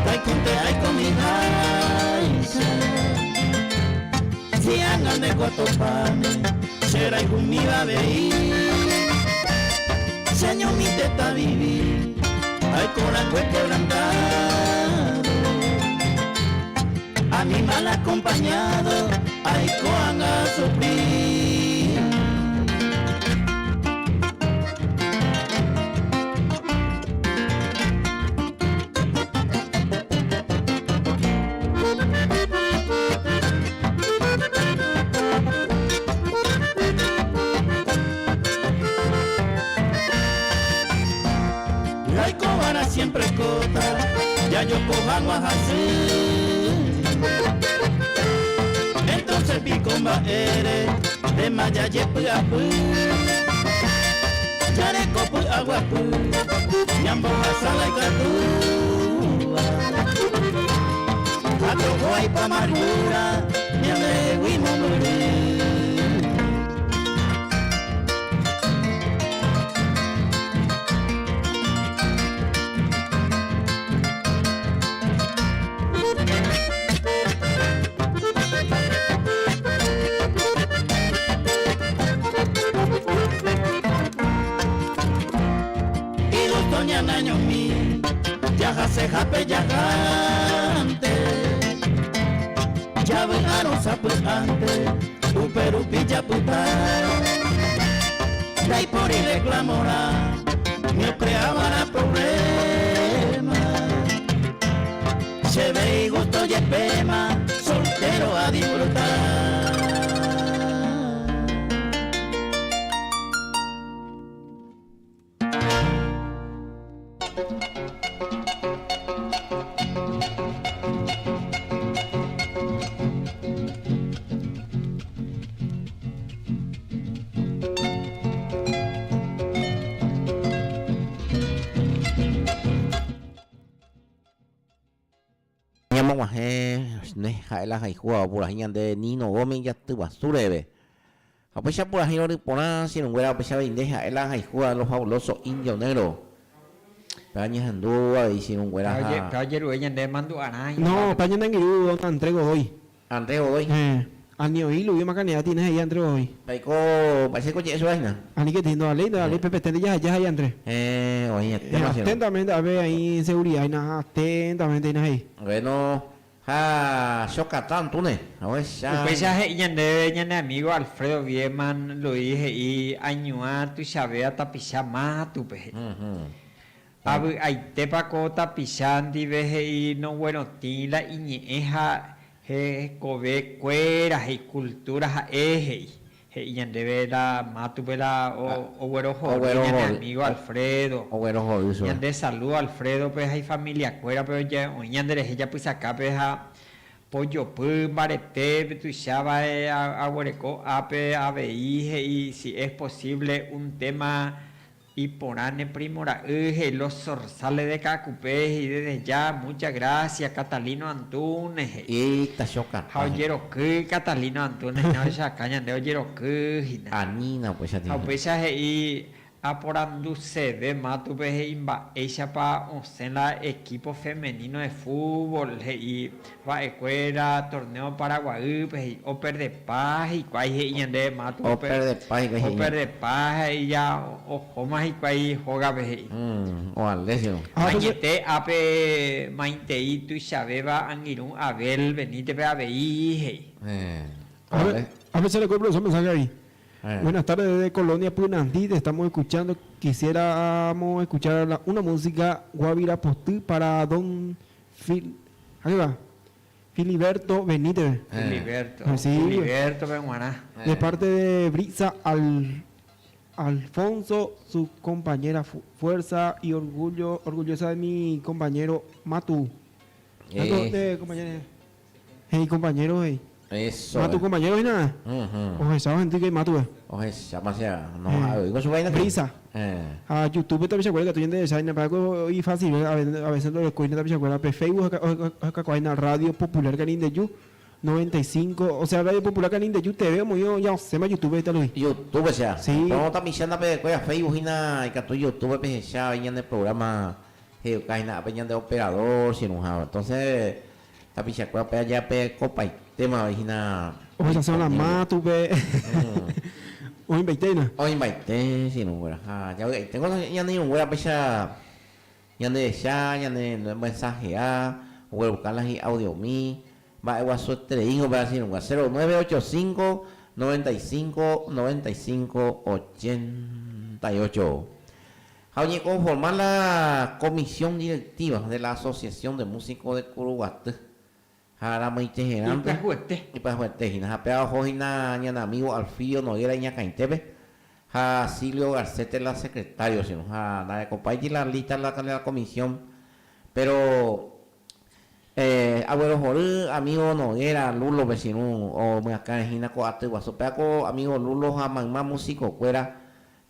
Taikunte Aikomihaisa. Si angan de Guatopane, será Igumiba Beí. Señor, mi teta vivir, ay corangue quebrantado. Animal acompañado, ay coan a sufrir. ya yo cojo así. Entonces picomba eres de maya yepu apu. Yare copu agua pu. Nyambo asala y catu. Ato guay pa margura. Nyame wimo muri. Año mi, ya se jape ya gante, ya venaron sapante, uperu pilla puta, dai por y reclamora, me creaban a problema, se ve y gusto y espema, soltero a disfrutar. La jugado por la de Nino Gómez ya tuvo surebe. A pesar por la gente por nada, si no hubiera pesar de indeja, la jugada los fabulosos indios negros. Pañas andúa y si no hubiera. Pero ella de mando a nadie. No, pañas de anguiru, entrego hoy. Entrego hoy. Año y lo vi más canidad tienes ahí entrego hoy. Paico, parece coche eso vaina. Ani que tiene la ley Pepe tende ya hay entre. Oye, atentamente a ver ahí en seguridad, atentamente ahí. Bueno. Choca tanto, ¿ne? Pues ya de amigo Alfredo Vieman lo dije y añuar tu sabía tapizar más tu peje. Hay te paco tapizandi veje y no bueno tila y ñeja cobe cueras y culturas eje. Y de la matupela o güero amigo Alfredo. O güero joder. Y de salud Alfredo, pues hay familia cuera, pero ya de ella pues acá pues a pollo pues barete, tu chava a güereco ape a veije y si es posible un tema y porane primora los zorzales de Cacupé y desde ya muchas gracias Catalino Antunes y está choca oyero que Catalino Antunes no esa caña de oyero que anina pues ya tiene y aporando se ve más tu ves imba ella pa en la equipo femenino de fútbol y va escuela torneo paraguay pues o de paz y cuál y de más tu de paz y ya o más y cuál juega pues o alesio mañete ape mainteito y sabeba angirun abel benite pe abei a ver se le compro esos mensajes ahí. Buenas tardes desde Colonia Punandí, te estamos escuchando. Quisiéramos escuchar una música Guavira Postí para don Filiberto Benítez. Filiberto Benguaná. De parte de Brisa Alfonso, su compañera fuerza y orgullosa de mi compañero Matu. Compañero, eso. ¿Matu compañero y nada? Oje, ¿sabes en ti que Matu? Oje, llama no, digo su vaina. Brisa. A YouTube también se acuerda que tú de China, para y fácil, a veces lo descuida también se acuerda, pero Facebook acá Radio Popular Canin de Yu 95, o sea, Radio Popular Canin de Yu TV, muy ya se llama YouTube está Luis. YouTube sea. Sí. No también se anda pe Facebook y que tu YouTube pe ya venían del programa caina venían de operador, si no, entonces tapi se acuerda ya pe copa y tema original. O sea, son las Matu pe. O invité, o invité, si no fuera. Ya tengo ya ni un buena pecha ya de mensaje voy a buscar las audio mi va a WhatsApp te digo para decir 0985 95 95 88. Oye, conformar la comisión directiva de la Asociación de Músicos de Curuguaté. Ahora me dice gerente. Y para juguete. Y nos ha pegado Jojina, ñana amigo Alfío Noguera y Ñacaintebe. A Silvio Garcete, la secretaria, sino a la de compartir la lista de la comisión. Pero abuelo Jorí, amigo Noguera, Lulo vecino, o me acá en Gina Coate, Guasopeaco, amigo Lulo, Jamán, músico, cuera,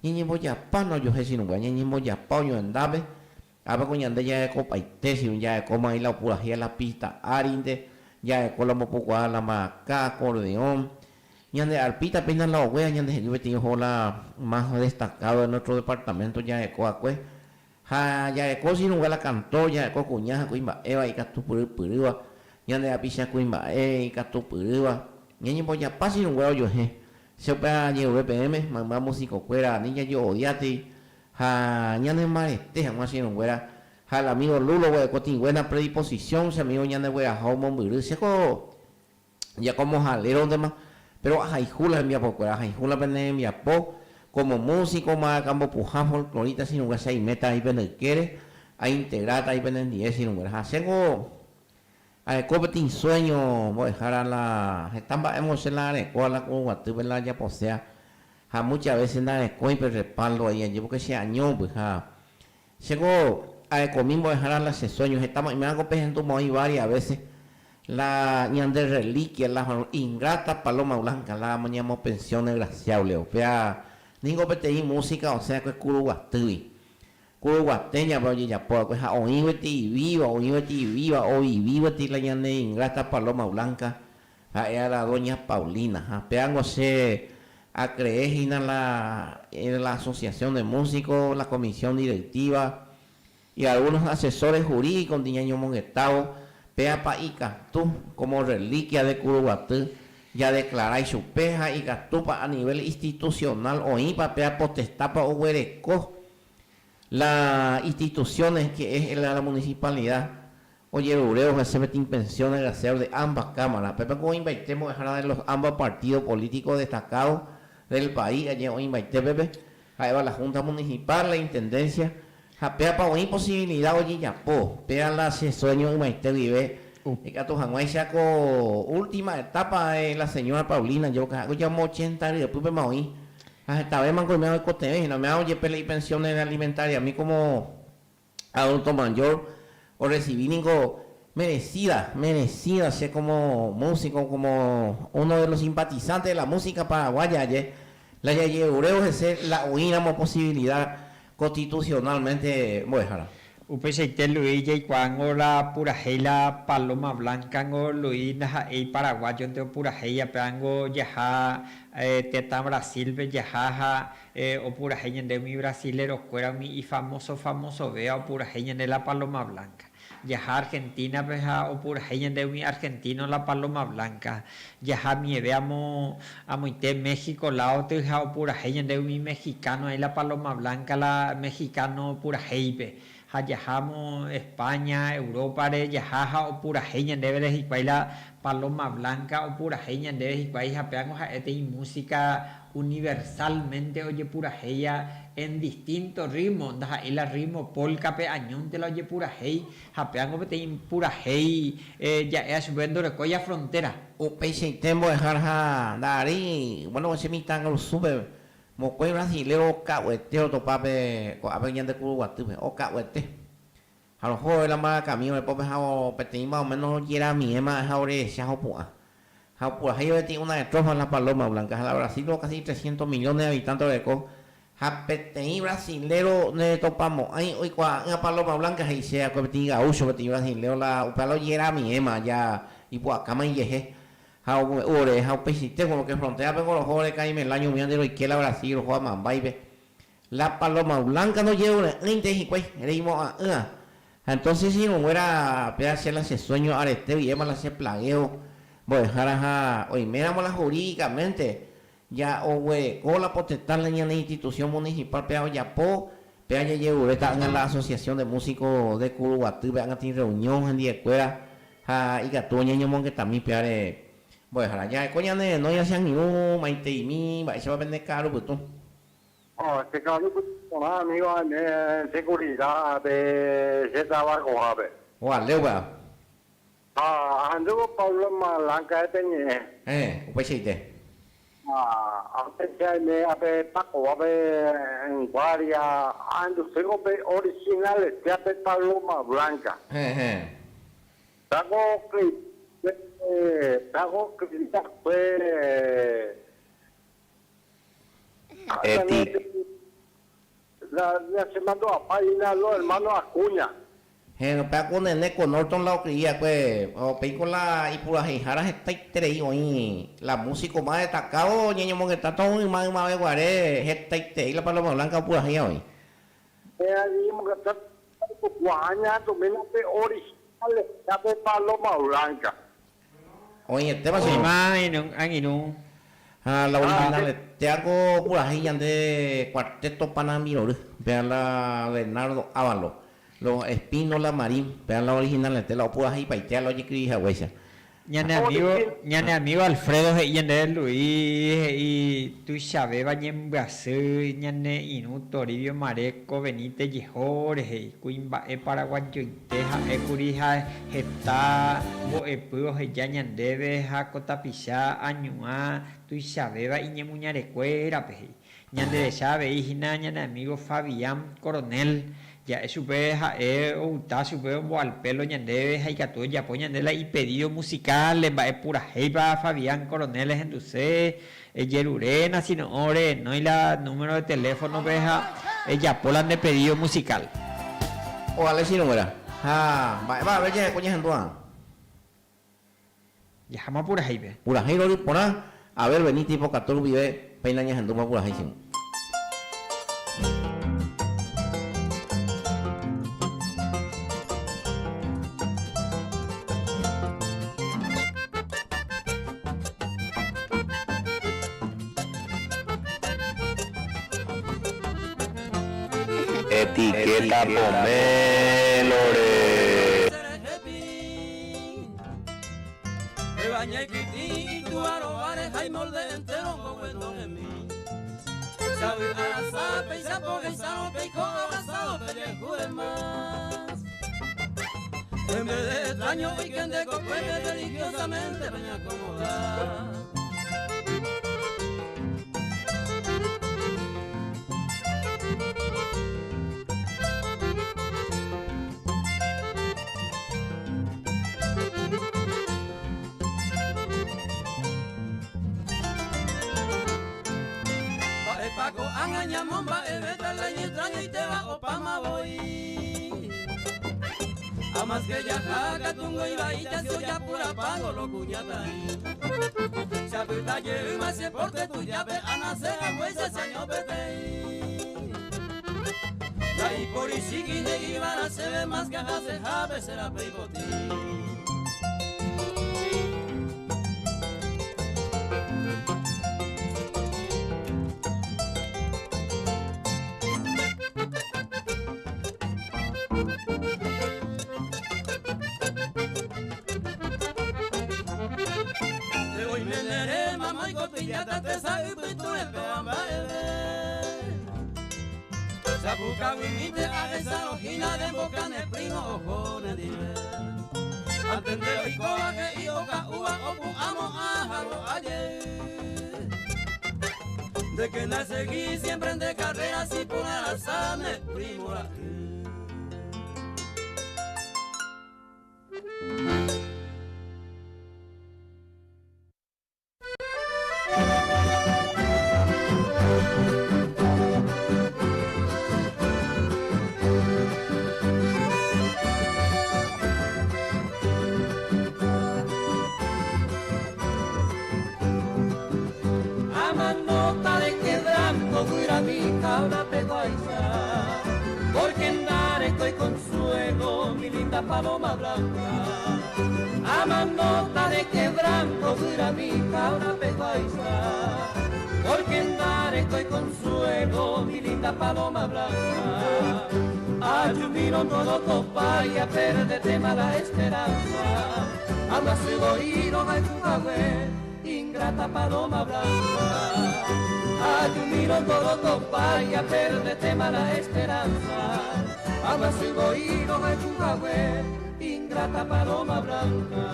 Ñi Boyapá, no yo sé, no voy a Ñi Boyapá, yo andaba, habla con Yande ya de copa y tesis, ya de coma y la purajía, la pista, arinde, ya de cola mopocuá, la maca, acordeón, Ñande arpita, peinan la oguea, Ñande yo tengo la más destacado de nuestro departamento, ya de coacue. Ya de cosas no la cantó, ya de cocuñaja, cuimba, eva y catu puriwa, ya de apicha cuimba, y catu puriwa, y voy a pasar un huevo yo, se opera llevo BPM, mamá músico cuera, niña yo odiate, ya de marete, jamás sin un huera, el amigo Lulo, güey, con buena predisposición, se amigo ya de güey a Homon Virus, ya como jalero demás, pero a Jaijula envía por cuera, Jaijula envía por. Como músico más campo pujan folclorista sin lugar se meta ahí ven quiere a integrar ahí ven 10 sin lugar hacemos a copetín sueño voy a dejar a la estamos en la escuela con guatu la ya posea a muchas veces en la escuela pero respaldo ahí en porque ese año pues llegó a comimos dejar a las sueños estamos y me hago presentando ahí varias veces la ñande reliquia la ingrata paloma blanca la mañana pensión desgraciable o sea Ningo PTI música, o sea que es Curuguatui. Curuguateña, pero ya puedo, pues a oíbeti viva, o viveti la llane ingrata paloma blanca, a la doña Paulina. Peándose a creer en la asociación de músicos, la comisión directiva y algunos asesores jurídicos de Ñaño Monguetao, pea pa y cantú como reliquia de Curuguatú. Ya declaráis su peja y gastupa a nivel institucional o papea potestapa o huereco las instituciones que es la municipalidad oye ureo que se meten pensiones gracias de ambas cámaras pero como invitemos a de los ambos partidos políticos destacados del país allí hoy invité Pepe ahí va la junta municipal la intendencia japea para una posibilidad oye ya po pea la sueño invité vive y que tu janguay saco última etapa de la señora Paulina, yo que hago ya 80 y después me oí. Esta vez me han el coste y no me hago pele y pensiones alimentarias. A mí como adulto mayor o recibí nico merecida, ser como músico, como uno de los simpatizantes de la música paraguaya. La Ureo es ser la oínamos posibilidad constitucionalmente muejara. Upesete Luis y cuando la purajela paloma blanca ngo Luis naja ei paraguayo de purajeya peango yaja teta Brasil be yaja o purajeña de mi brasilero fuera mi y famoso vea o purajeña de la paloma blanca. Yaja Argentina peja o purajeña de mi argentino la paloma blanca. Yaja mi veamos a muite México la otra o purajeña de mi mexicano ahí la paloma blanca la mexicano purajeibe. Hayajamo España, Europa, Yajaja o purajeña debe y la paloma blanca o purajeña debe y país apeamos a este y música universalmente oye purajeña en distintos ritmos, da el ritmo polka pe añón de la oye purajeña, apeamos este purajeña ya es subiendo recolla frontera. O peixe tempo dejar dari, bueno ese mi tango sube một quê brasilero cahueteo topape apeñan de Curuguatú o cahuete a lo mejor la más camino de pope jao petín más o menos quiera mi ema jaure jao pua ahí tiene una estrofa en la paloma blanca la Brasil casi 300 millones de habitantes de co ja petín brasilero ne topamos ahí hoy cua una paloma blanca ahí sea que petín gaucho petín brasilero la upalo quiera mi ema ya y pua cama y yeje ore how pesite como que frontera pero los jóvenes caen el año mío de lo que la Brasil los juegan baile la paloma blanca no lleva inte y pues entonces si no fuera hacer ese sueño arete y llama ese plagueo voy a dejar a hoy miramos la jurídicamente ya o güey con la potestad la institución municipal pero ya po pero ya llevo están en la asociación de músicos de Curuguatú van a tener reunión en día escuela y que tú ñaño que también peare voy a dejar allá coña no ya sean ni un maite y mi va a vender caro pues tú te caro pues con amigo en seguridad de se trabajo a ver o al leo ando paloma blanca tenía pues sí te me ape paco ape en guardia ando tengo originales de ape paloma blanca Tago que fue la se mandó a página los hermanos Acuña. Pea con el con Norton la cría, pues, o pei con la y por las hijaras está iterei hoy. La música más destacado, ñeño mongueta todo y más de guaré, está iterei la paloma blanca por ahí hoy. Ahí mongueta guaña, tu menos de original, ya de paloma blanca. Oye, el tema Sí, se más en un. la original, te hago por ahí de cuarteto Panamiro, vean la Bernardo Ávalo. Los Espínola Marín, vean la original, te la puedo ahí para te lo escribí a huesa. Ñane amigo Alfredo y ñane Luis y tu sabe bañen Brasil ñane inu Toribio Mareco Benítez Yejores y Cuimba e Paraguayo Teja e Curija está bo e pudo ya ñandebe ja Cotapichá Añua tu sabe ba iñe muñarecuera pe ñande sabe y ñane amigo Fabián Coronel ya es super está super al pelo ñande hay que todo ya poñan la y pedido musical le va pura heiba Fabián Coroneles en Duce Yerurena sino ore no hay la número de teléfono veja ella polan de pedido musical o ale si no era va a ver ya coñas en tuan ya jamás pura heibe pura heiba pura a ver vení tipo 14 vive peinañas en tuan pura heiba Etiqueta Pomelore. Baña y Kitty, tu arrobares, hay molde entero con el don en mí. Sabe arrasar, pensar por el sano, peico abrazado, pellejo más. En vez de extraño y que de cocuete religiosamente baña acomodar. Paco, angañamos, va a ver la extraña y te va o pama voy. A más que ya jaca, tungo y bahía, se oya pura pago, lo cuñata ahí. Se aprieta y más se porte tu llave, a nacer a huesos años vete. La y por y chiqui de Guibara se ve más que hace jave, será peipotí. Copillata te sabe pito el peamba Sapuca vimite a esa rojina de boca de primo ojo de diver Atendeo y cobaje y oca uva opu amo a jaro ayer De que na seguí siempre en de carrera si por alzarme primo la porque andar estoy consuelo, mi linda paloma blanca. A manota de quebranto dura mi cabra peguaiza, porque andar estoy consuelo, mi linda paloma blanca. Ayumino todo topa y a perderte mala esperanza, anda su oído a tu ingrata paloma blanca. Ayumino todo topa y a perderte mala esperanza, ama su oído a tu ingrata paloma blanca.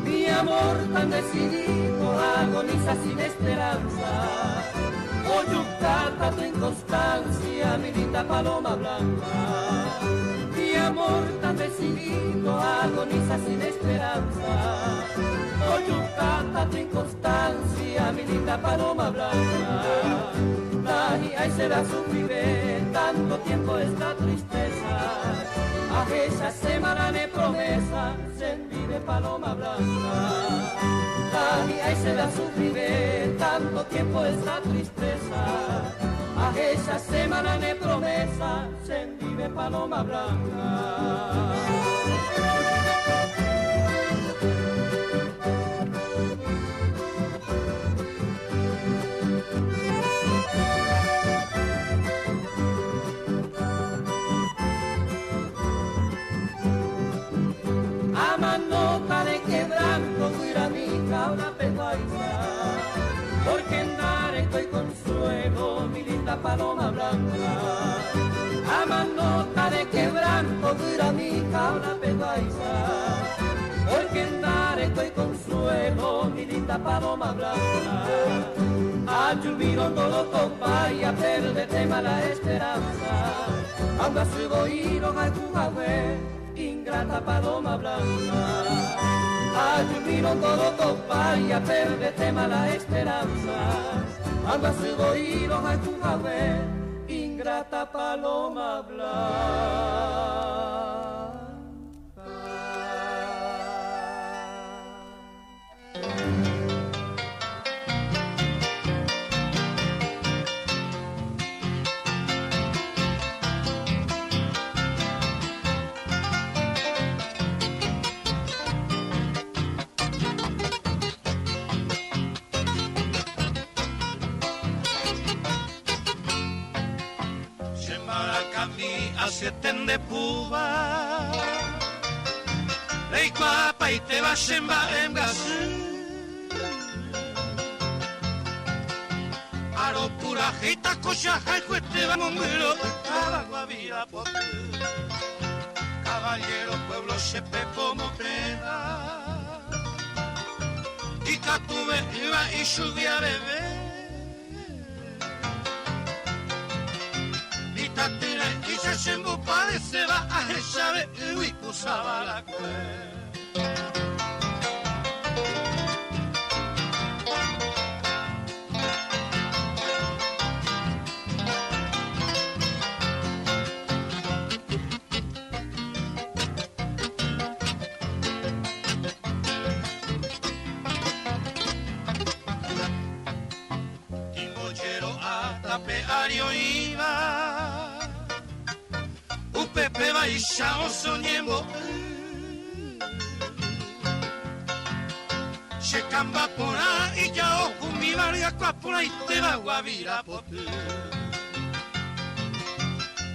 Mi amor tan decidido agoniza sin esperanza, hoy Coyucata, tu inconstancia, mi linda paloma blanca. Mi amor tan decidido agoniza sin esperanza. Coyucata, tu inconstancia, mi linda paloma blanca. Dani, ahí será sufriré tanto tiempo esta tristeza. A esa semana de promesa, sentiré paloma blanca. Dani, ahí será sufriré tanto tiempo esta tristeza. A esa semana de promesa, sentiré paloma blanca. A manota de quebranto, cuida mi cabra peguaisa, porque en dar estoy consuelo, mi linda paloma blanca. A manota de quebranto, cuida mi cabra peguaisa, porque en dar estoy consuelo, mi linda paloma blanca. A lluvia todo topa y a perderte mala esperanza, aunque a su oído a ingrata paloma blanca. Ayudino todo topa y a perderte mala esperanza. Anda su oído a tu javé, ingrata paloma blanca. Asieten de puba Lei guapa y te va shemba emgas Aro pura jita cocha jaico te va mombero Cabagua vida por Caballero pueblo sepe como pena Y catuve iba y lluvia bebé Tatira y se sembo parece va a echar y kusaba la cue. Timbochero a tapeario iba. Pepe Baisha o soñemo Shekamba pora y ya o kumi varia kwapura y te va guavira pote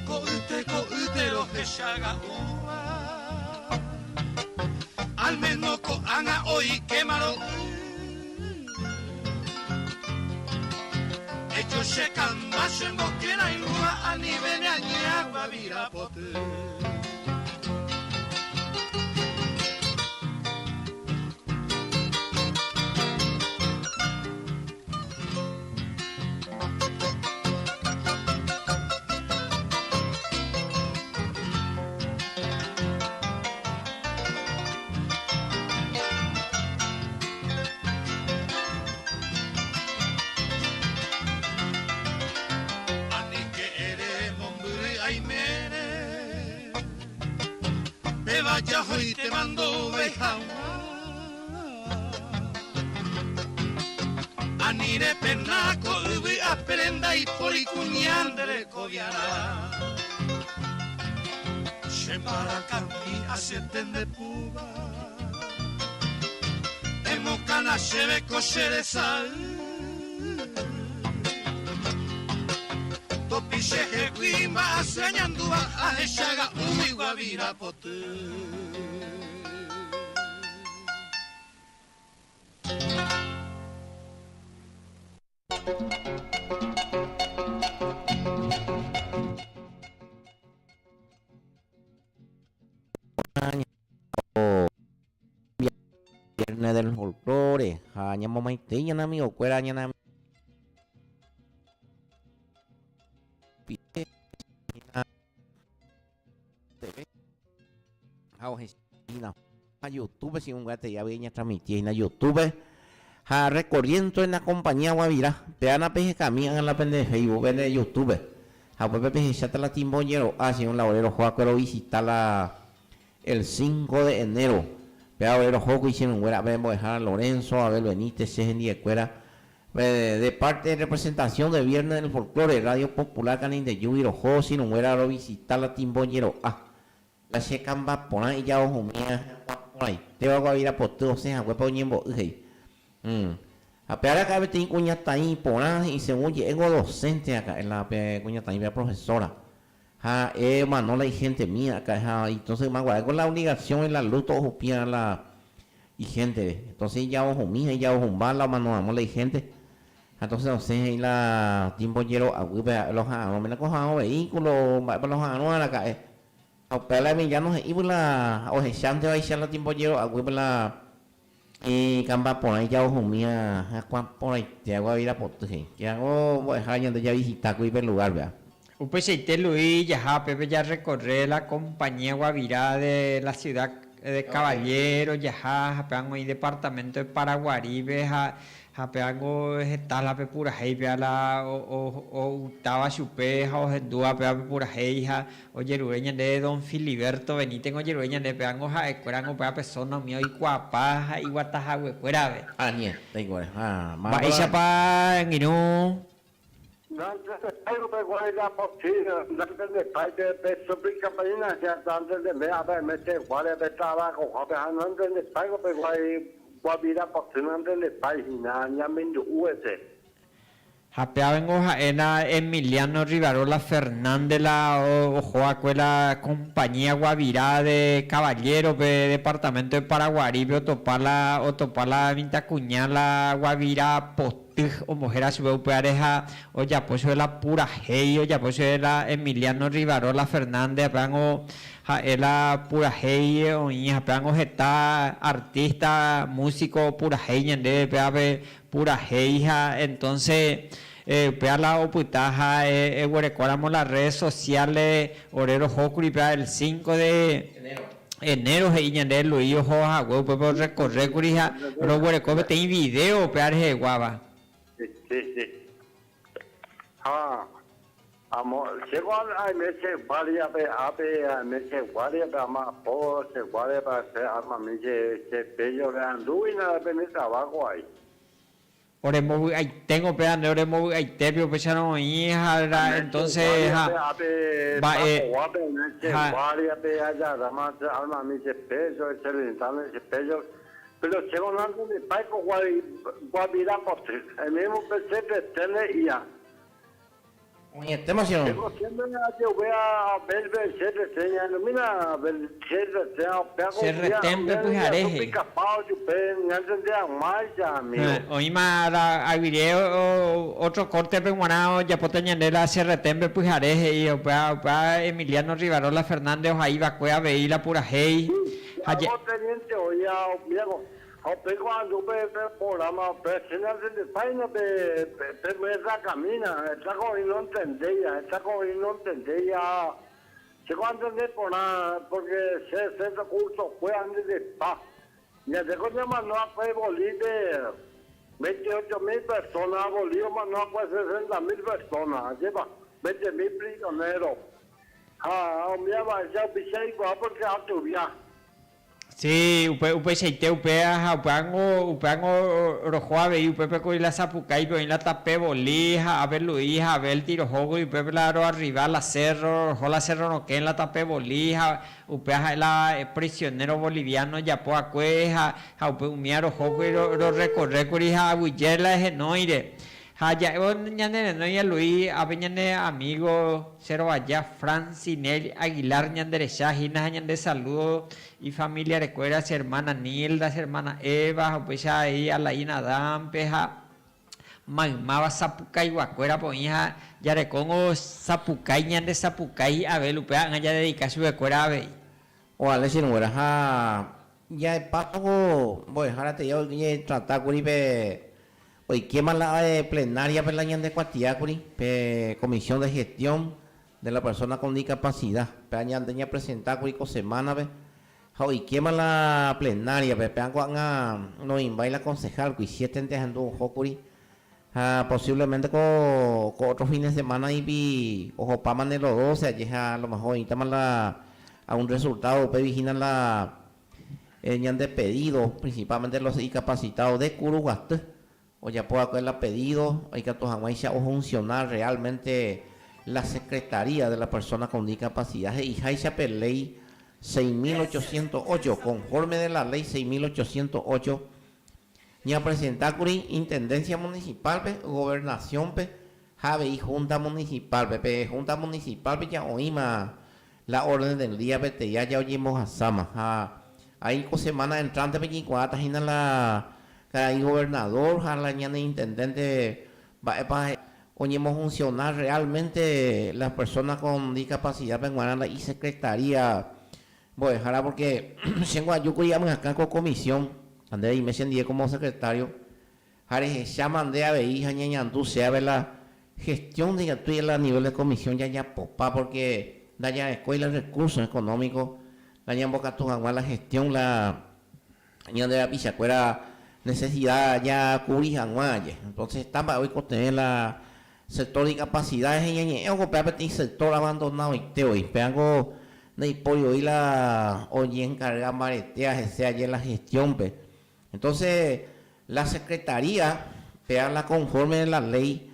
Koute lo heshaga ua Al menos ko anga oi quemaro Hecho shekamba shengo kena ilua a nivel agua vira pote Vaya hoy te mando oveja Anire penaco ubi aprenda y por y cuñandre coviara Shembara campi asieten de puba Emocana sheve koshere sal Topisheje guimba aseñandua a eshaga umi guavira pote Viernes del folclore, ñamo maite, ñanami o cuera ñanami a YouTube, si un gate ya viene a transmitir en YouTube, a recorriendo en la compañía Guavirá, peana peje caminan en la pende de Facebook, en YouTube, a pues peje chata la timboñero, así un laborero juega pero visitarla el 5 de enero, pea ver los juegos hicieron güera, vemos dejar a Lorenzo, a ver Benítez, Segendi de Cuera, de parte de representación de Viernes del Folclore, Radio Popular Canin de Yubiro, juegos sin un güera, visitar la timboñero, la checan va por ahí ya ojo mía por ahí te va a ir a por todo sea huepo ñembo a pegar acá vete cuña está ahí por ahí y según llego docente acá en la cuña está ahí profesora Manola y gente mía acá entonces más guay con la obligación en la luto ojo pía la y gente entonces ya ojo mía ya ojo bala mano la y gente entonces no sé ahí la tiempo llero a los no me la cojan vehículos los anuales acá Pela Emiliano ibula o hechante va a echar la tiempo llevo a la y camba por ahí ya ojo mía a cuán por ahí te hago a ir a pote que hago voy a dejar ya visitar cualquier lugar vea Pues Luis ya Pepe ya recorre la compañía Guavirá de la ciudad de Caballero ya peango y departamento de Paraguaribe peango está la pepura hey la o estaba chupe o dua pepura hey oye rueña de don Filiberto Benítez oye rueña de peango ecuerango pea persona mío y guapa y guataja huecuera ve nie te igual va ella pa nginu Algo pe guarda por ti, antes de parte de sobre campaña ya antes de me a meter guarda de trabajo, antes de pago pe Guavirá por ti antes de página ya me USC. Japeabengo jaena Emiliano Rivarola Fernández la ojoacuela compañía Guavirá de Caballero de departamento de Paraguaribe otopala Vintacuñala Guavirá Postij o mujer a su pareja o ya pues de la pura hey o ya pues de la Emiliano Rivarola Fernández apeango la pura hey o hija apeango está artista músico pura hey de peave pura heija, entonces pea la oputaja huerecuáramos las redes sociales orero jocuri pea el 5 de enero de Luis Hoja huevo puedo recorrer curija pero huerecobe tem video pea de guava sí amor llegó a meses varias meses varias más por se varias para hacer arma me se pello de anduina de trabajo ahí Oremo ahí tengo peando oremo ahí te vio pecharon hija entonces va varias pe allá además arma me se peso ese lentano ese peso pero llegó antes de paico Guavirá por el mismo PC de tele ya Oye, te emocionó. Se retempe pujareje. Hoy más a video otro corte peguanado ya potenyandela se retempe pujareje y opa Emiliano Rivarola Fernández ahí va cueva veila pura hey. Cuando programa personal de página de mesa camina, está con no entendía, se cuando entender por nada, porque ese curso fue antes de paz. Ya de cosa más no fue Bolivia, 28,000 personas, Bolivia más no fue 60,000 personas, lleva 20,000 prisioneros. Me va a echar pichar igual porque a tu viaje. Sí, upe seite upeango rojoa y upe con la zapucay con la tape bolija a ver Luisa a ver tiro juego y upe la arriba la cerro jola cerro no que en la tape bolija upea la prisionero boliviano ya po acueja a upe umiaro juego y lo recorre curija buillela es noire ya ñane no ya Luis apeñane amigo cero allá Francinel Aguilar ñandere Shahina ñande saludo y familia recuerda su hermana Nilda, su hermana Eva, pues ahí a la Ina Dan, peja magmaba Zapucay Guacuera, pues hija ya recongo Zapucay ñande Zapucay a ver lupea ya dedica su recuerda a ver o a decir no era ya el papo voy a dejarte yo tratar con hoy quema la plenaria per la ñande cuatiacuri comisión de gestión de la persona con discapacidad pe ñande presentar curico semana ve hoy quema la plenaria, pepeango no invade la concejal, que siete dejando un jocuri, posiblemente con otros fines de semana y ojo pa manero 12, allí a lo mejor y a un resultado, pe vigilan la de pedido, principalmente los discapacitados de Curuguaste, o ya puedo hacerla pedido, hay que o funcionar realmente la Secretaría de la Persona con Discapacidad y Jaicha per ley 6.808, conforme de la ley 6.808, ni a presentar curi Intendencia Municipal, Gobernación, Jave y Junta Municipal, Junta Municipal, ya oímos la orden del día, ya oímos a Sama, ahí con semana entrante, cuando está la gobernador, la intendente, oímos funcionar realmente las personas con discapacidad penguana y secretaría. Voy a dejar porque yo queríamos acá con comisión, andé y me sentí como secretario. Jare ya mandé a ver hija ñañandú se a ver la gestión de a nivel de comisión ya popa porque da ya escuela recursos económicos, la ya boca tu la gestión la ña de la pichacuera necesidad ya cubrir entonces estaba hoy con tener la sector de discapacidades en sector abandonado y te hoy pego de pollo y la oye encarga maretea sea ayer la gestión entonces la secretaría la conforme de la ley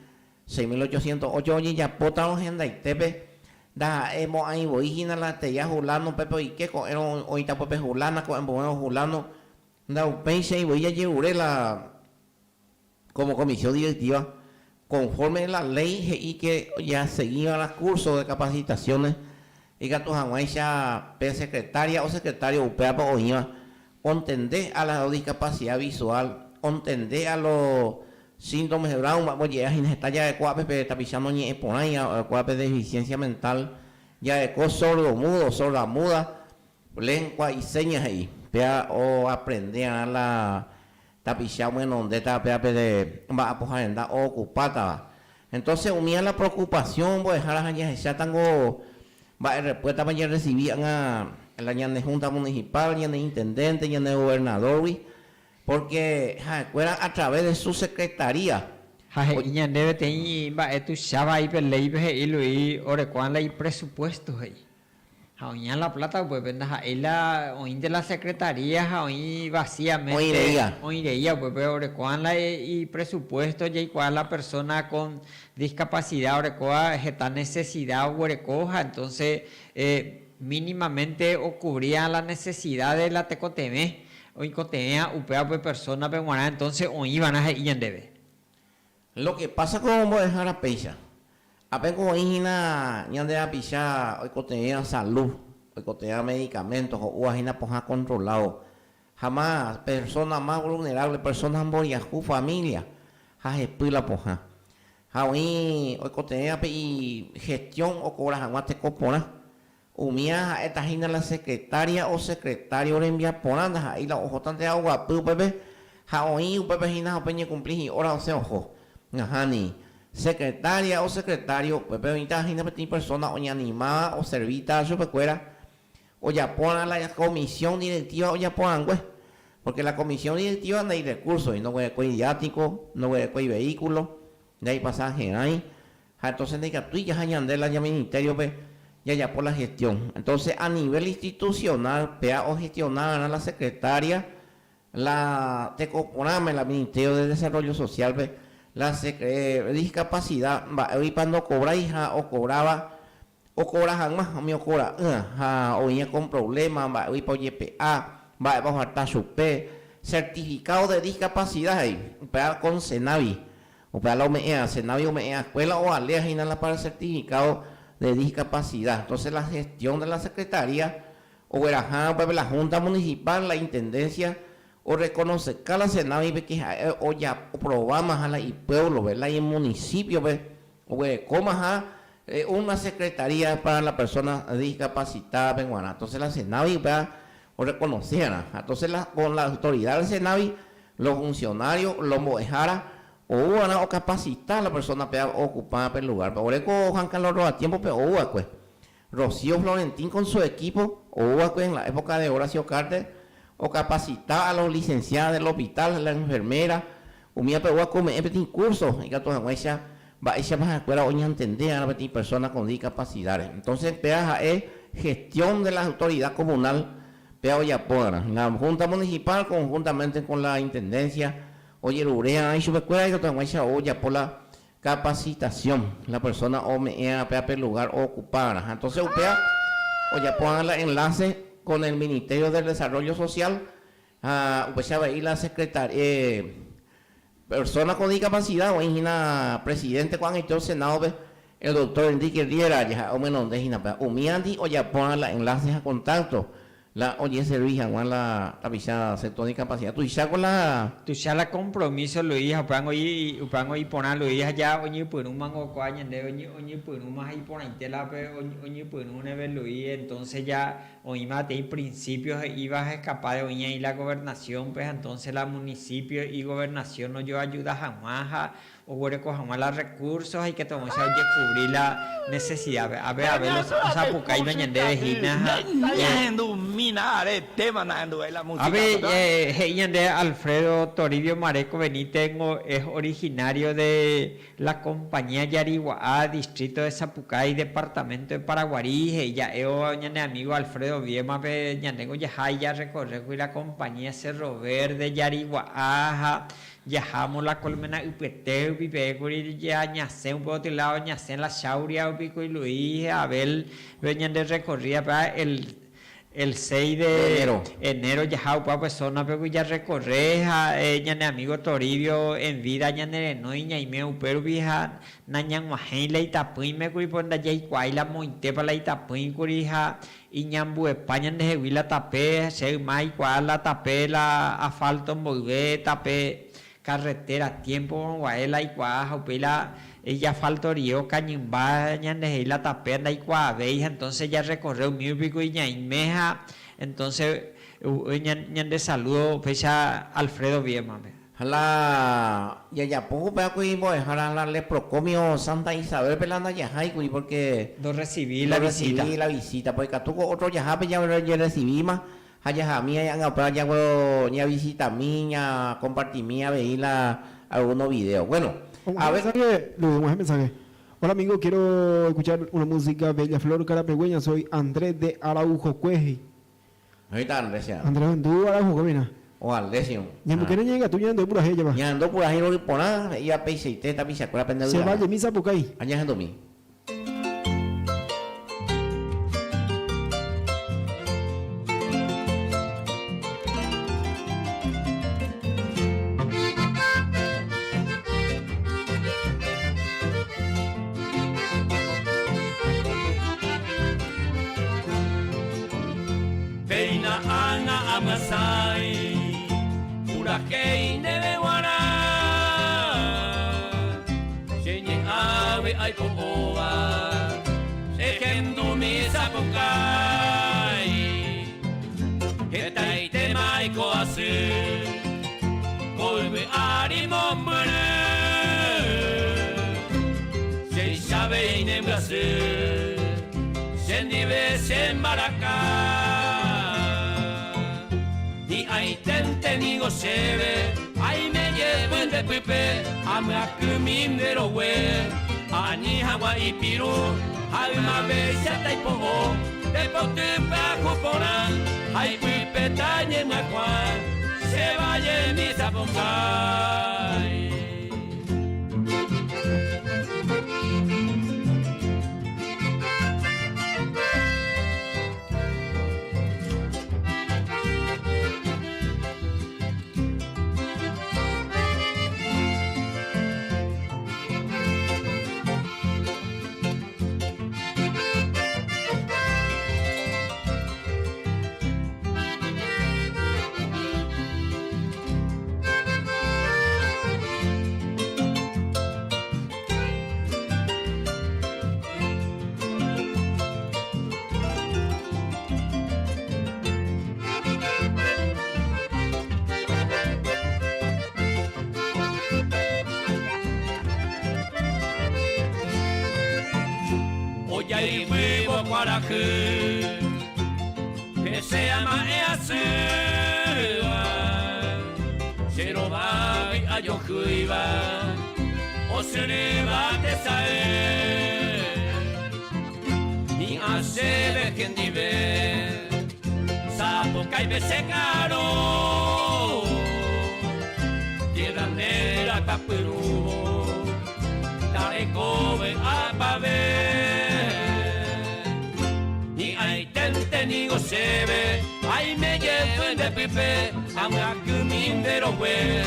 6.808 oye ya potaron agenda y tepe da hemos ahí voy la te ya julano pepe y que con ahorita pepe julana con julano da un pense y voy a llevar la como comisión directiva conforme a la ley y que ya seguía los cursos de capacitaciones y que tu ya secretaria o secretario UPA o IVA entender a la discapacidad visual entender a los síntomas de Brown vamos a llegar a ya de cuape está pisando ni por ahí cuape de deficiencia mental ya de sordo mudo sorda muda lengua y señas ahí o aprender a la tapichado bueno donde está de va a poner en ocupada entonces unía la preocupación voy a dejar allá ya tengo va respuesta para ya recibían a la de junta municipal ya de intendente ya de gobernador porque a través de su secretaría ya debe tener va tu chava y ley y ore cuando hay presupuestos ahí ya la plata pues venga la oír de la secretaría oír vacíamente oír pues ore cuando hay presupuesto ya cuál la persona con discapacidad ore cuál esta necesidad ore coja entonces mínimamente ocurría la necesidad de la tecoteme o incotemea upea pues persona penguana entonces oír van a ir en debe lo que pasa con voy a dejar a pecha apenas hijina ya de apichar hoy cotenía salud hoy cotenía medicamentos o hijina poja controlado jamás personas más vulnerables personas morían su familia jaje pila poja hoy cotenía y gestión o cobra jamás te copona umía esta hijina la secretaria o secretario de enviar ponanda ahí la ojo tan de agua pepe hoy pepe hijina peña cumplir y ahora o sea ojo ni secretaria o secretario, pues persona o animada o servita a su pecuera o ya pongan la comisión directiva o ya pongan porque la comisión directiva no hay recursos y no voy a mediático, no voy a vehículo, de ahí pasaje ahí, entonces de que tú ya de la ministerio ya por la gestión, entonces a nivel institucional pea o gestionar a la secretaria la tecoponame la Ministerio de Desarrollo Social la discapacidad hoy cuando cobra hija o cobraba o cobra jamás a mí o cobra hoy con problemas va hoy por YPA va a faltar su P certificado de discapacidad ahí para con Senavi o para la OMEA Senavi OMEA escuela o alea para el certificado de discapacidad entonces la gestión de la secretaría o la junta municipal la intendencia o reconocer cada Senavi que o ya programas a la y pueblo ¿verdad? Y en municipio o comas una secretaría para la persona discapacitada penguana entonces la Senavi o reconocieran entonces con la autoridad del Senavi los funcionarios los mojara o capacitar a la persona ocupada el lugar por eso Juan Carlos roba tiempo pero pues Rocío Florentín con su equipo, o en la época de Horacio Carter, o capacitar a los licenciados del hospital, la enfermera, o mía pero come cursos, y que todas ellas va a echar más a escuela hoy entender a las personas con discapacidades. Entonces, pega es gestión de la autoridad comunal, pega hoy apoya la junta municipal conjuntamente con la intendencia, oye urea y su escuela y que todas ellas hoy por la capacitación, la persona o me pega lugar ocupada. Entonces, upea oye pongan el enlace con el Ministerio del Desarrollo Social, pues ya va a ir la secretaria, persona con discapacidad, o la presidente Juan y el Senado, el doctor Enrique Riera, ya o menos de Gina, o miandi, o ya pongan los enlaces a contacto, la oye servija, Juan la pisada sector de discapacidad, tú ya con la. Tú ya la compromiso Luis, upango y poner Luis allá, oye por un mango coaña, oye por un más y por intela, oye por un nivel Luis, entonces ya hoy más de principios ibas a escapar de oye y la gobernación, pues entonces la municipio y gobernación no yo ayuda jamás a o jamás los recursos hay que tomar cubrir la necesidad a ver los apucay mañana de Gina a ver de Alfredo Toribio Mareco Benítez es originario de la compañía Yariguá, distrito de Zapucay, departamento de Paraguarí, ella es amigo Alfredo Viema, ya tengo ya recorrer con la compañía Cerro Verde Yariguá, viajamos la colmena UPT, Upipecuri, ya ñacé un poco de lado, ñacé en la Chauria, Upico y Luis, Abel, venían de recorrida para el 6 de enero ya una persona pero ya recorre ella ne amigo Toribio en vida ya ne no iña y me pero vieja nañan mahen la Itapuí me curi ponda ya igual la mointe para la Itapuí curija y ñambu España de la tapé se mai cual la tapé la asfalto volver tapé carretera tiempo guaela y cuaja pela ella faltorio cañimba ñande la tapenda y cuaveja entonces ya recorrió mil pico y ñaimeja entonces ñande saludo pecha Alfredo Viema la ya poco para que iba a dejar a la Leprocomio Santa Isabel pelanda ya hay porque no recibí la visita porque catuco otro ya recibí más allá a mí ya para ya ya visita mía compartí mía veía algunos videos bueno a ver, un mensaje. Hola amigo, quiero escuchar una música Bella Flor Carapegüeña. Soy Andrés de Araujo Cueji. Ahorita Andrés ya. Andrés, ¿tú Araujo Camina? O Andrés ya. ¿Y por qué no llega? Tú ya ando por ahí, ya va. Ya ando por ahí, no por nada. Y a peise y teta, pisa, con la pendedura. Se vaya misa por ahí. Allá ando mi. Amasai, Urakei neve wana, Shenye ave ai poa, Sekendo mi sapukai, Hetai te mai koasu, Kolbe ari mombere, Sei sabe inemgasu, Sendive sembaraka. Ai tente nigo sebe, ai me lleven de pepe, a me akumim de lo we, ani hawa ipiru, ai ma beisa tai poho, de pote bajo poran, ai pipe tañe ma kwa, se vaya mi zapongai. guaraku que se llama Easua Cero va a Yokuiba o se le va a desaer y hace de quien vive sapo caibe se caro tierra negra caperubo dale come a pave y hay tente nigo se ve ay me llevo en de pipe a una cumindero we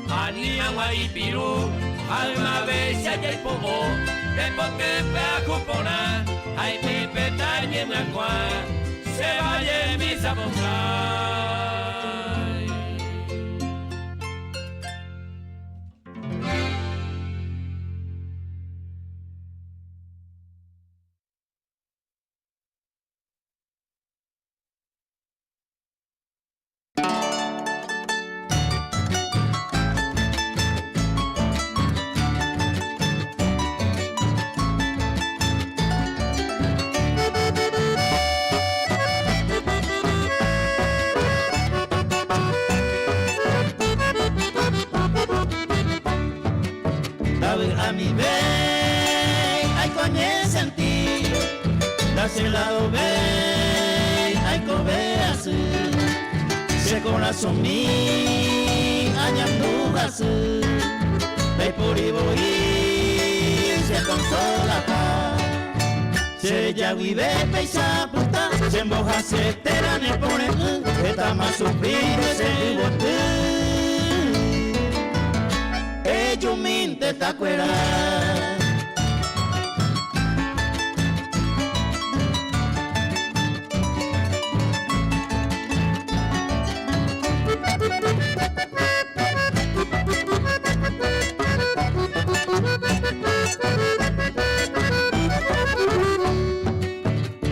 ani agua y piru alma vez ya el pogo de porque pe cupona ay pipe tañe me agua se vaya mi sabongai a mi vez, ay coñe sentir, dase lado ve, ay cobe así, se corazón mi, añando así, ve por y voy, se consola acá, se ya vive peisa puta, se emboja se tera ne pone, está más sufrido ese bote. Ellos minte tacuera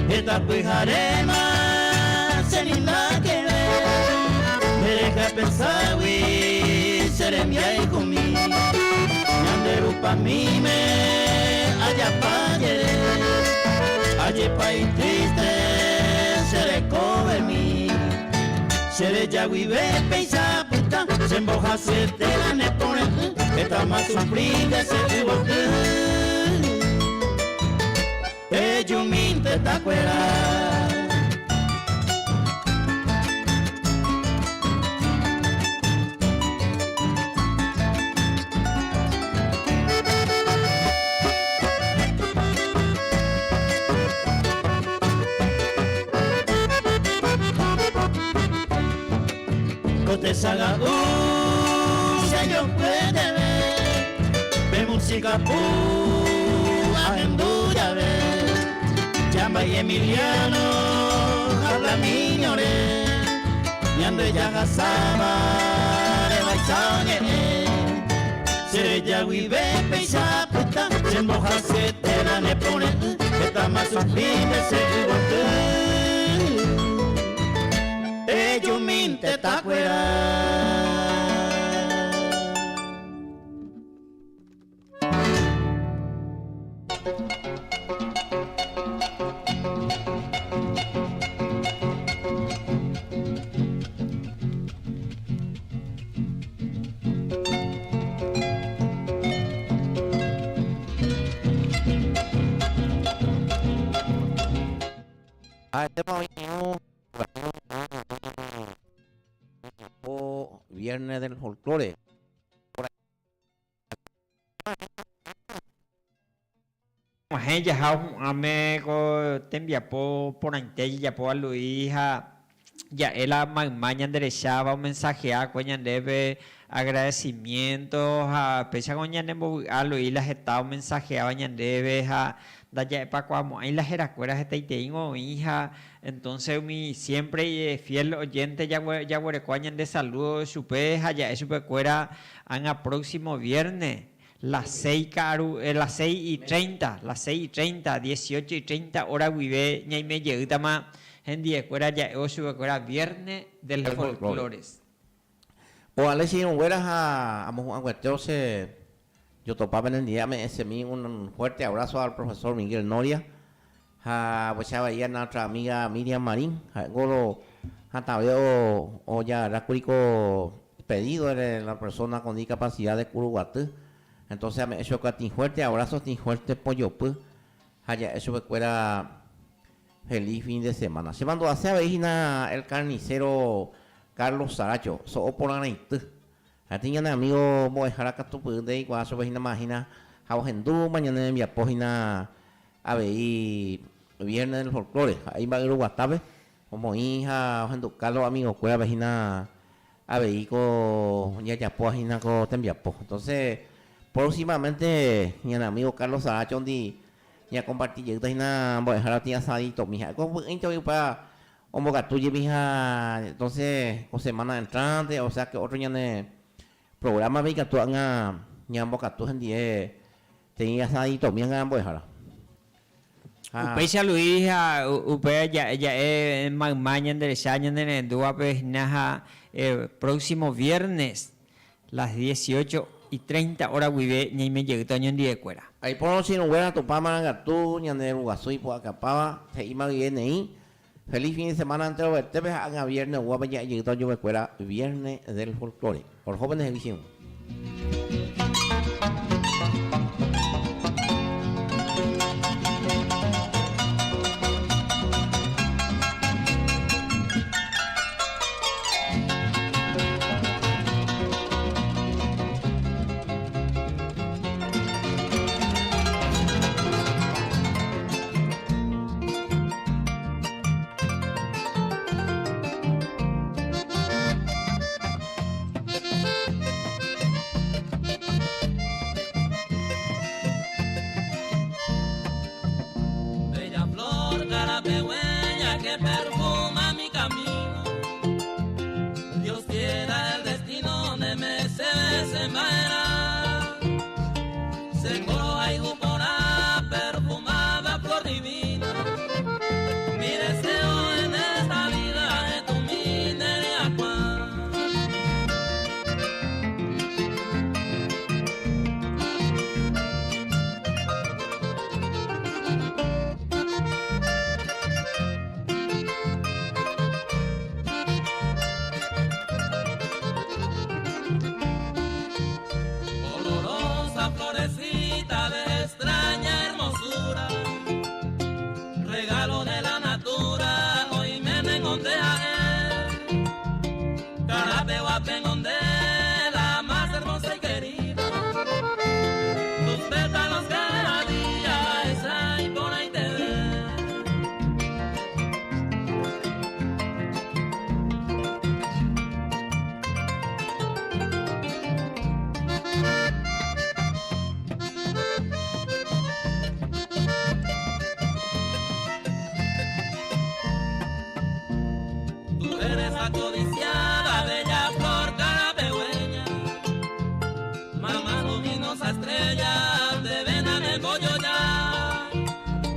esta pijarema se linda que ver me deja pensar y seré mi ahí conmigo pa' mí me allá pa' allí pa' y triste se le cobre mí se le ya vive peisa puta se emboja se te la ne pone está más sufrida se tuvo que yo minte tacuera te saga si yo puede ver ve música pura endura ver llama y Emiliano habla miñore y ande ya gasaba de baisañe se ya vive peisa puta se emboja se te la ne pone está más sufrida se bote ellos minte tacuera Viernes del folclore. Ya hao ame ko tembia po por ante ya po aluija ya ela mañana derechaba un mensaje a coña debe agradecimientos a pesa coña nembo aluija está un mensaje a baña debe a da ya pa cuamo ahí las heracueras está y tengo hija entonces mi siempre fiel oyente ya guarecuañan de saludo supe ya es supe cuera en el próximo viernes las 6:30, 18:30, hora vive, ñay me llega más en día cuera ya osu cuera viernes del folclores. O ale si un güeras a yo topaba en el día ese un fuerte abrazo al profesor Miguel Noria, Pues ya veía nuestra amiga Miriam Marín, Golo, veo o ya Racurico pedido de la persona con discapacidad de Curuguatú. Entonces me hecho que fuerte, abrazos, fuerte pollo, pues. Eso fuera feliz fin de semana. Se mandó a hacer el carnicero Carlos Saracho, so por la night. Tienen amigo, voy a dejar acá tu pude y cuando se imagina, a Hendú, mañana en mi apógina a ver viernes del folclore. Ahí va a ir Guatabe, como hija, Hendú Carlos, amigo, cueva vecina a ver con ya página con Tembiapo. Entonces, próximamente, mi amigo Carlos Saracho, donde ya compartí, yo voy a dejar a ti asadito, mija. Como para un bocatuye, mija. Entonces, con semana entrante, o sea que otro ya programa ve que tú hagas ya bocatu en día tenía asadito, mija, voy a dejar. Upesa Luis, upea ya mañana enderezando en el dúa pues naja próximo viernes las 18:30 horas vive ni me llegué toño en día de cuera. Ahí por si no hubiera tu pama gatú ni ande ugasui por acapaba se iba bien ahí. Feliz fin de semana entre los vertebres haga viernes guapa ya llegué toño de cuera viernes del folclore por jóvenes de visión. Tú eres la codicia